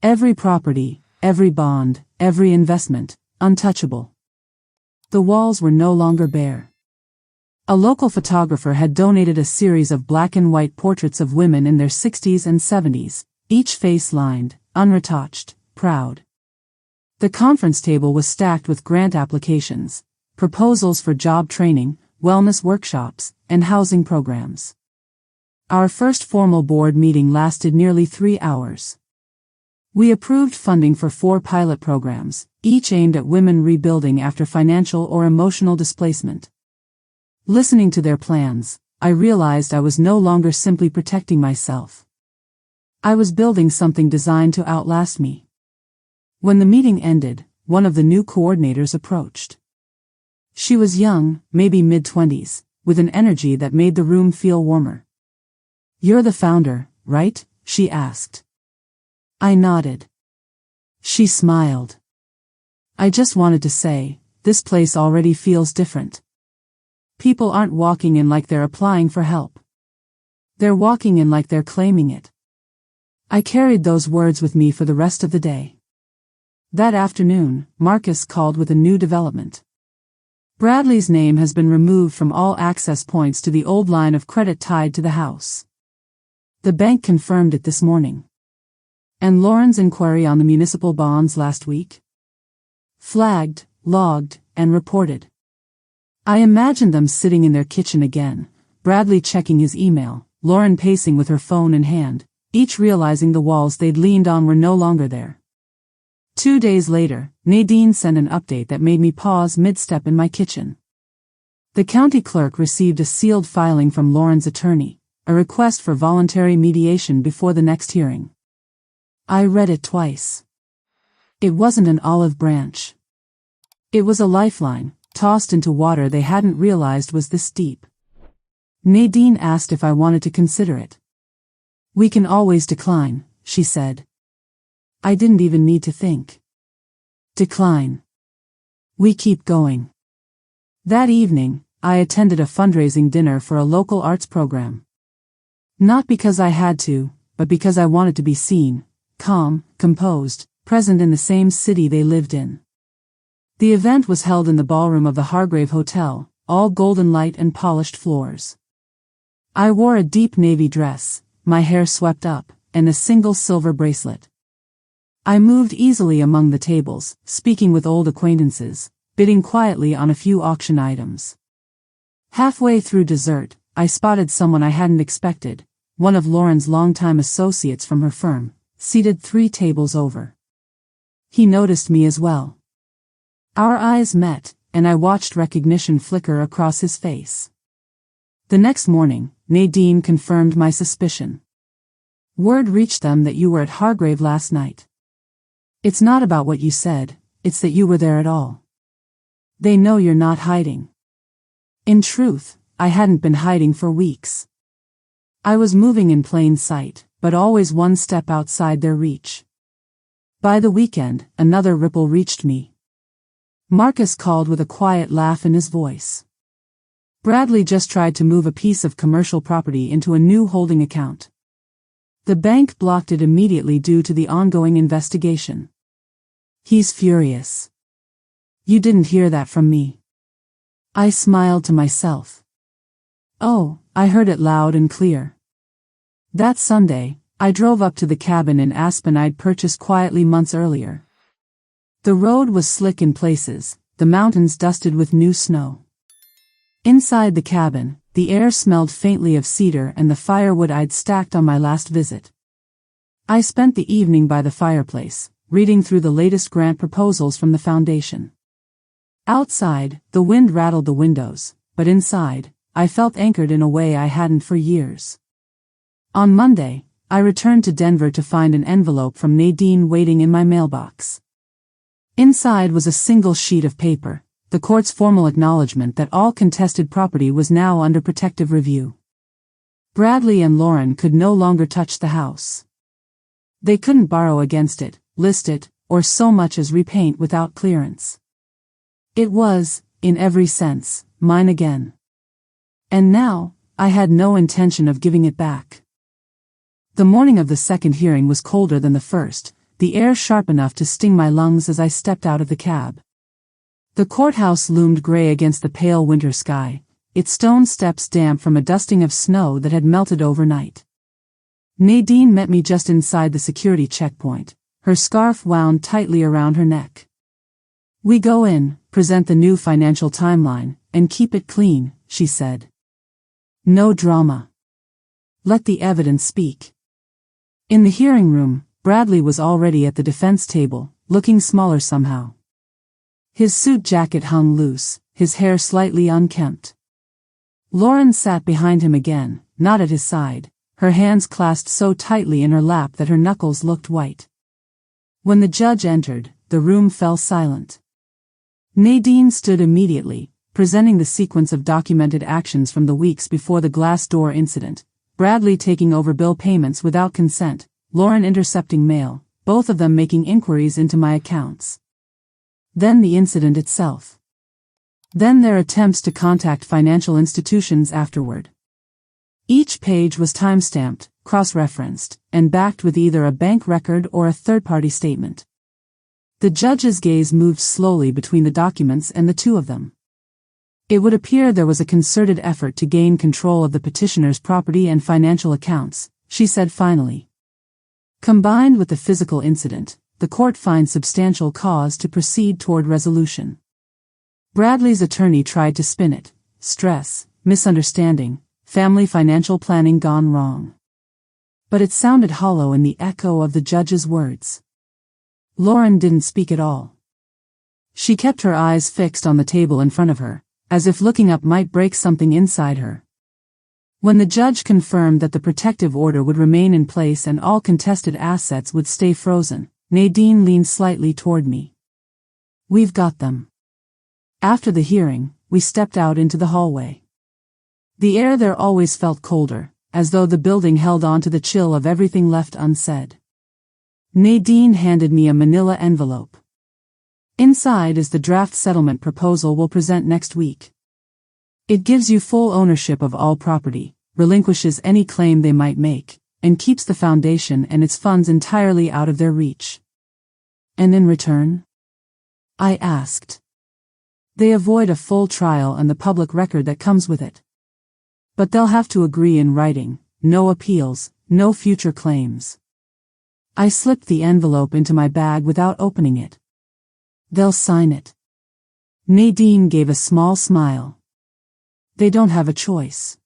Every property, every bond, every investment, untouchable. The walls were no longer bare. A local photographer had donated a series of black and white portraits of women in their 60s and 70s, each face lined, unretouched, proud. The conference table was stacked with grant applications, proposals for job training, wellness workshops, and housing programs. Our first formal board meeting lasted nearly 3 hours. We approved funding for 4 pilot programs, each aimed at women rebuilding after financial or emotional displacement. Listening to their plans, I realized I was no longer simply protecting myself. I was building something designed to outlast me. When the meeting ended, one of the new coordinators approached. She was young, maybe mid-20s, with an energy that made the room feel warmer. "You're the founder, right?" she asked. I nodded. She smiled. "I just wanted to say, this place already feels different. People aren't walking in like they're applying for help. They're walking in like they're claiming it." I carried those words with me for the rest of the day. That afternoon, Marcus called with a new development. Bradley's name has been removed from all access points to the old line of credit tied to the house. The bank confirmed it this morning. And Lauren's inquiry on the municipal bonds last week? Flagged, logged, and reported. I imagined them sitting in their kitchen again, Bradley checking his email, Lauren pacing with her phone in hand, each realizing the walls they'd leaned on were no longer there. 2 days later, Nadine sent an update that made me pause mid-step in my kitchen. The county clerk received a sealed filing from Lauren's attorney, a request for voluntary mediation before the next hearing. I read it twice. It wasn't an olive branch. It was a lifeline, tossed into water they hadn't realized was this deep. Nadine asked if I wanted to consider it. "We can always decline," she said. I didn't even need to think. Decline. We keep going. That evening, I attended a fundraising dinner for a local arts program. Not because I had to, but because I wanted to be seen, calm, composed, present in the same city they lived in. The event was held in the ballroom of the Hargrave Hotel, all golden light and polished floors. I wore a deep navy dress, my hair swept up, and a single silver bracelet. I moved easily among the tables, speaking with old acquaintances, bidding quietly on a few auction items. Halfway through dessert, I spotted someone I hadn't expected, one of Lauren's longtime associates from her firm, seated 3 tables over. He noticed me as well. Our eyes met, and I watched recognition flicker across his face. The next morning, Nadine confirmed my suspicion. Word reached them that you were at Hargrave last night. It's not about what you said, it's that you were there at all. They know you're not hiding. In truth, I hadn't been hiding for weeks. I was moving in plain sight, but always one step outside their reach. By the weekend, another ripple reached me. Marcus called with a quiet laugh in his voice. Bradley just tried to move a piece of commercial property into a new holding account. The bank blocked it immediately due to the ongoing investigation. He's furious. You didn't hear that from me. I smiled to myself. Oh, I heard it loud and clear. That Sunday, I drove up to the cabin in Aspen I'd purchased quietly months earlier. The road was slick in places, the mountains dusted with new snow. Inside the cabin, the air smelled faintly of cedar and the firewood I'd stacked on my last visit. I spent the evening by the fireplace, reading through the latest grant proposals from the foundation. Outside, the wind rattled the windows, but inside, I felt anchored in a way I hadn't for years. On Monday, I returned to Denver to find an envelope from Nadine waiting in my mailbox. Inside was a single sheet of paper, the court's formal acknowledgement that all contested property was now under protective review. Bradley and Lauren could no longer touch the house. They couldn't borrow against it, list it, or so much as repaint without clearance. It was, in every sense, mine again. And now, I had no intention of giving it back. The morning of the second hearing was colder than the first, the air sharp enough to sting my lungs as I stepped out of the cab. The courthouse loomed gray against the pale winter sky, its stone steps damp from a dusting of snow that had melted overnight. Nadine met me just inside the security checkpoint, her scarf wound tightly around her neck. We go in, present the new financial timeline, and keep it clean, she said. No drama. Let the evidence speak. In the hearing room, Bradley was already at the defense table, looking smaller somehow. His suit jacket hung loose, his hair slightly unkempt. Lauren sat behind him again, not at his side, her hands clasped so tightly in her lap that her knuckles looked white. When the judge entered, the room fell silent. Nadine stood immediately, presenting the sequence of documented actions from the weeks before the glass door incident, Bradley taking over bill payments without consent, Lauren intercepting mail, both of them making inquiries into my accounts. Then the incident itself. Then their attempts to contact financial institutions afterward. Each page was timestamped, cross-referenced, and backed with either a bank record or a third-party statement. The judge's gaze moved slowly between the documents and the two of them. It would appear there was a concerted effort to gain control of the petitioner's property and financial accounts, she said finally. Combined with the physical incident, the court finds substantial cause to proceed toward resolution. Bradley's attorney tried to spin it: stress, misunderstanding, family financial planning gone wrong. But it sounded hollow in the echo of the judge's words. Lauren didn't speak at all. She kept her eyes fixed on the table in front of her, as if looking up might break something inside her. When the judge confirmed that the protective order would remain in place and all contested assets would stay frozen, Nadine leaned slightly toward me. We've got them. After the hearing, we stepped out into the hallway. The air there always felt colder, as though the building held on to the chill of everything left unsaid. Nadine handed me a manila envelope. Inside is the draft settlement proposal we'll present next week. It gives you full ownership of all property, relinquishes any claim they might make, and keeps the foundation and its funds entirely out of their reach. And in return? I asked. They avoid a full trial and the public record that comes with it. But they'll have to agree in writing, no appeals, no future claims. I slipped the envelope into my bag without opening it. They'll sign it. Nadine gave a small smile. They don't have a choice.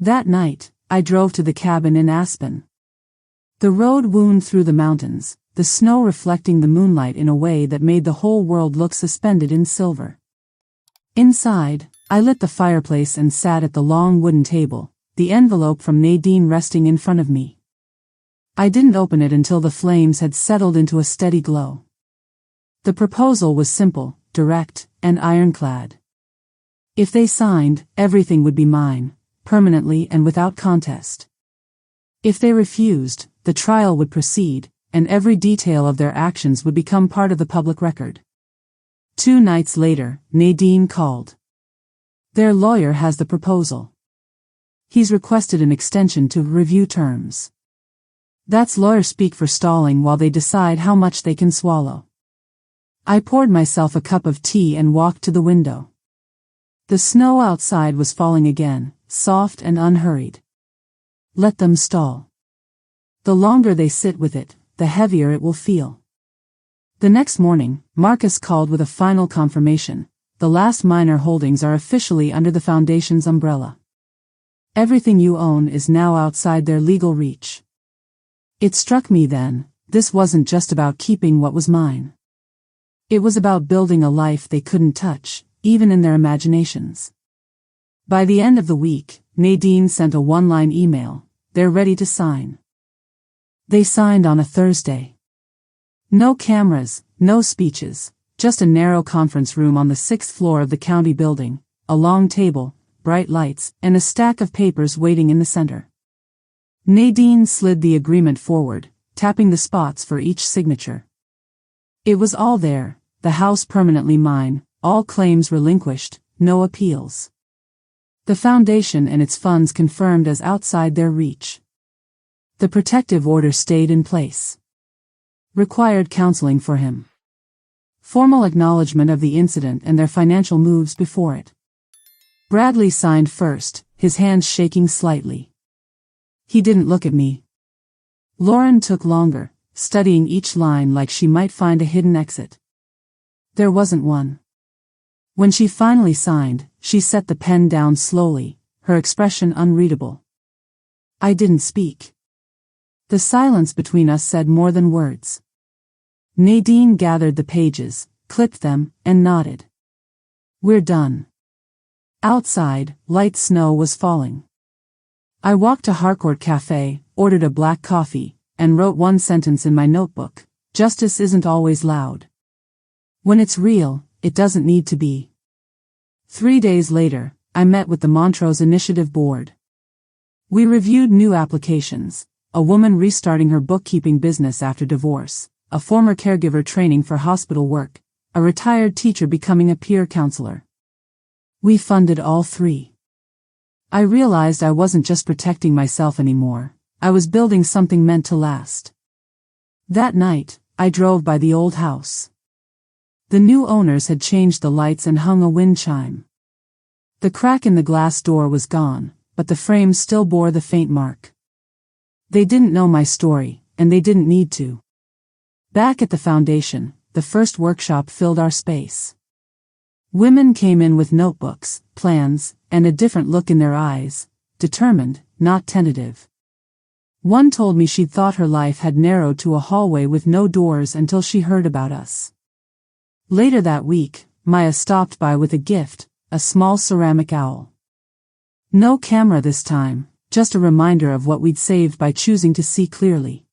That night, I drove to the cabin in Aspen. The road wound through the mountains, the snow reflecting the moonlight in a way that made the whole world look suspended in silver. Inside, I lit the fireplace and sat at the long wooden table, the envelope from Nadine resting in front of me. I didn't open it until the flames had settled into a steady glow. The proposal was simple, direct, and ironclad. If they signed, everything would be mine, permanently and without contest. If they refused, the trial would proceed, and every detail of their actions would become part of the public record. 2 nights later, Nadine called. Their lawyer has the proposal. He's requested an extension to review terms. That's lawyer speak for stalling while they decide how much they can swallow. I poured myself a cup of tea and walked to the window. The snow outside was falling again, soft and unhurried. Let them stall. The longer they sit with it, the heavier it will feel. The next morning, Marcus called with a final confirmation. The last minor holdings are officially under the Foundation's umbrella. Everything you own is now outside their legal reach. It struck me then, this wasn't just about keeping what was mine. It was about building a life they couldn't touch, even in their imaginations. By the end of the week, Nadine sent a 1-line email. They're ready to sign. They signed on a Thursday. No cameras, no speeches, just a narrow conference room on the 6th floor of the county building, a long table, bright lights, and a stack of papers waiting in the center. Nadine slid the agreement forward, tapping the spots for each signature. It was all there, the house permanently mine, all claims relinquished, no appeals. The Foundation and its funds confirmed as outside their reach. The protective order stayed in place. Required counseling for him. Formal acknowledgement of the incident and their financial moves before it. Bradley signed first, his hands shaking slightly. He didn't look at me. Lauren took longer, studying each line like she might find a hidden exit. There wasn't one. When she finally signed, she set the pen down slowly, her expression unreadable. I didn't speak. The silence between us said more than words. Nadine gathered the pages, clipped them, and nodded. We're done. Outside, light snow was falling. I walked to Harcourt Cafe, ordered a black coffee, and wrote one sentence in my notebook. Justice isn't always loud. When it's real, it doesn't need to be. 3 days later, I met with the Montrose Initiative Board. We reviewed new applications, a woman restarting her bookkeeping business after divorce, a former caregiver training for hospital work, a retired teacher becoming a peer counselor. We funded all 3. I realized I wasn't just protecting myself anymore, I was building something meant to last. That night, I drove by the old house. The new owners had changed the lights and hung a wind chime. The crack in the glass door was gone, but the frame still bore the faint mark. They didn't know my story, and they didn't need to. Back at the Foundation, the first workshop filled our space. Women came in with notebooks, plans, and a different look in their eyes, determined, not tentative. One told me she'd thought her life had narrowed to a hallway with no doors until she heard about us. Later that week, Maya stopped by with a gift, a small ceramic owl. No camera this time, just a reminder of what we'd saved by choosing to see clearly.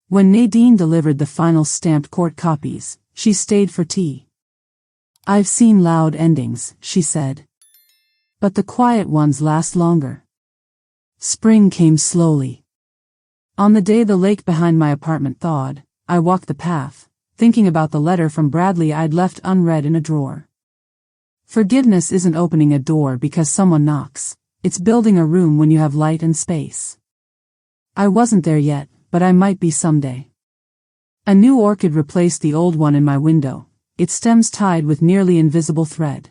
When Nadine delivered the final stamped court copies, she stayed for tea. I've seen loud endings, she said. But the quiet ones last longer. Spring came slowly. On the day the lake behind my apartment thawed, I walked the path, thinking about the letter from Bradley I'd left unread in a drawer. Forgiveness isn't opening a door because someone knocks, it's building a room when you have light and space. I wasn't there yet, but I might be someday. A new orchid replaced the old one in my window, its stems tied with nearly invisible thread.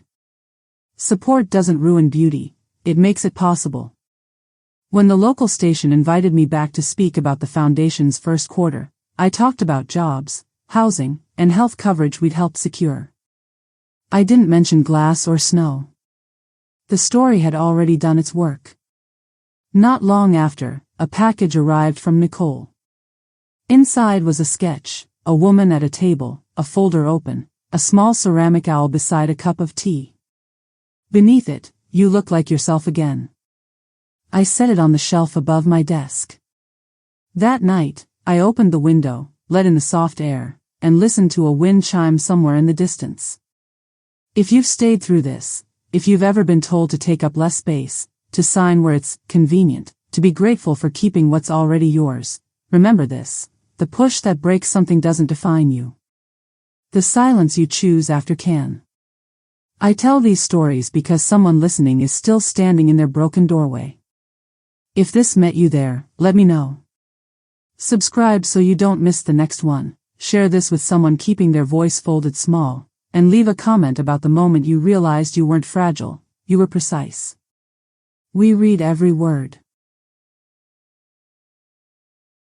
Support doesn't ruin beauty, it makes it possible. When the local station invited me back to speak about the Foundation's first quarter, I talked about jobs, housing, and health coverage we'd helped secure. I didn't mention glass or snow. The story had already done its work. Not long after, a package arrived from Nicole. Inside was a sketch, a woman at a table, a folder open, a small ceramic owl beside a cup of tea. Beneath it, "You look like yourself again." I set it on the shelf above my desk. That night, I opened the window, let in the soft air, and listened to a wind chime somewhere in the distance. If you've stayed through this, if you've ever been told to take up less space, to sign where it's convenient, to be grateful for keeping what's already yours, remember this: the push that breaks something doesn't define you. The silence you choose after can. I tell these stories because someone listening is still standing in their broken doorway. If this met you there, let me know. Subscribe so you don't miss the next one, share this with someone keeping their voice folded small, and leave a comment about the moment you realized you weren't fragile, you were precise. We read every word.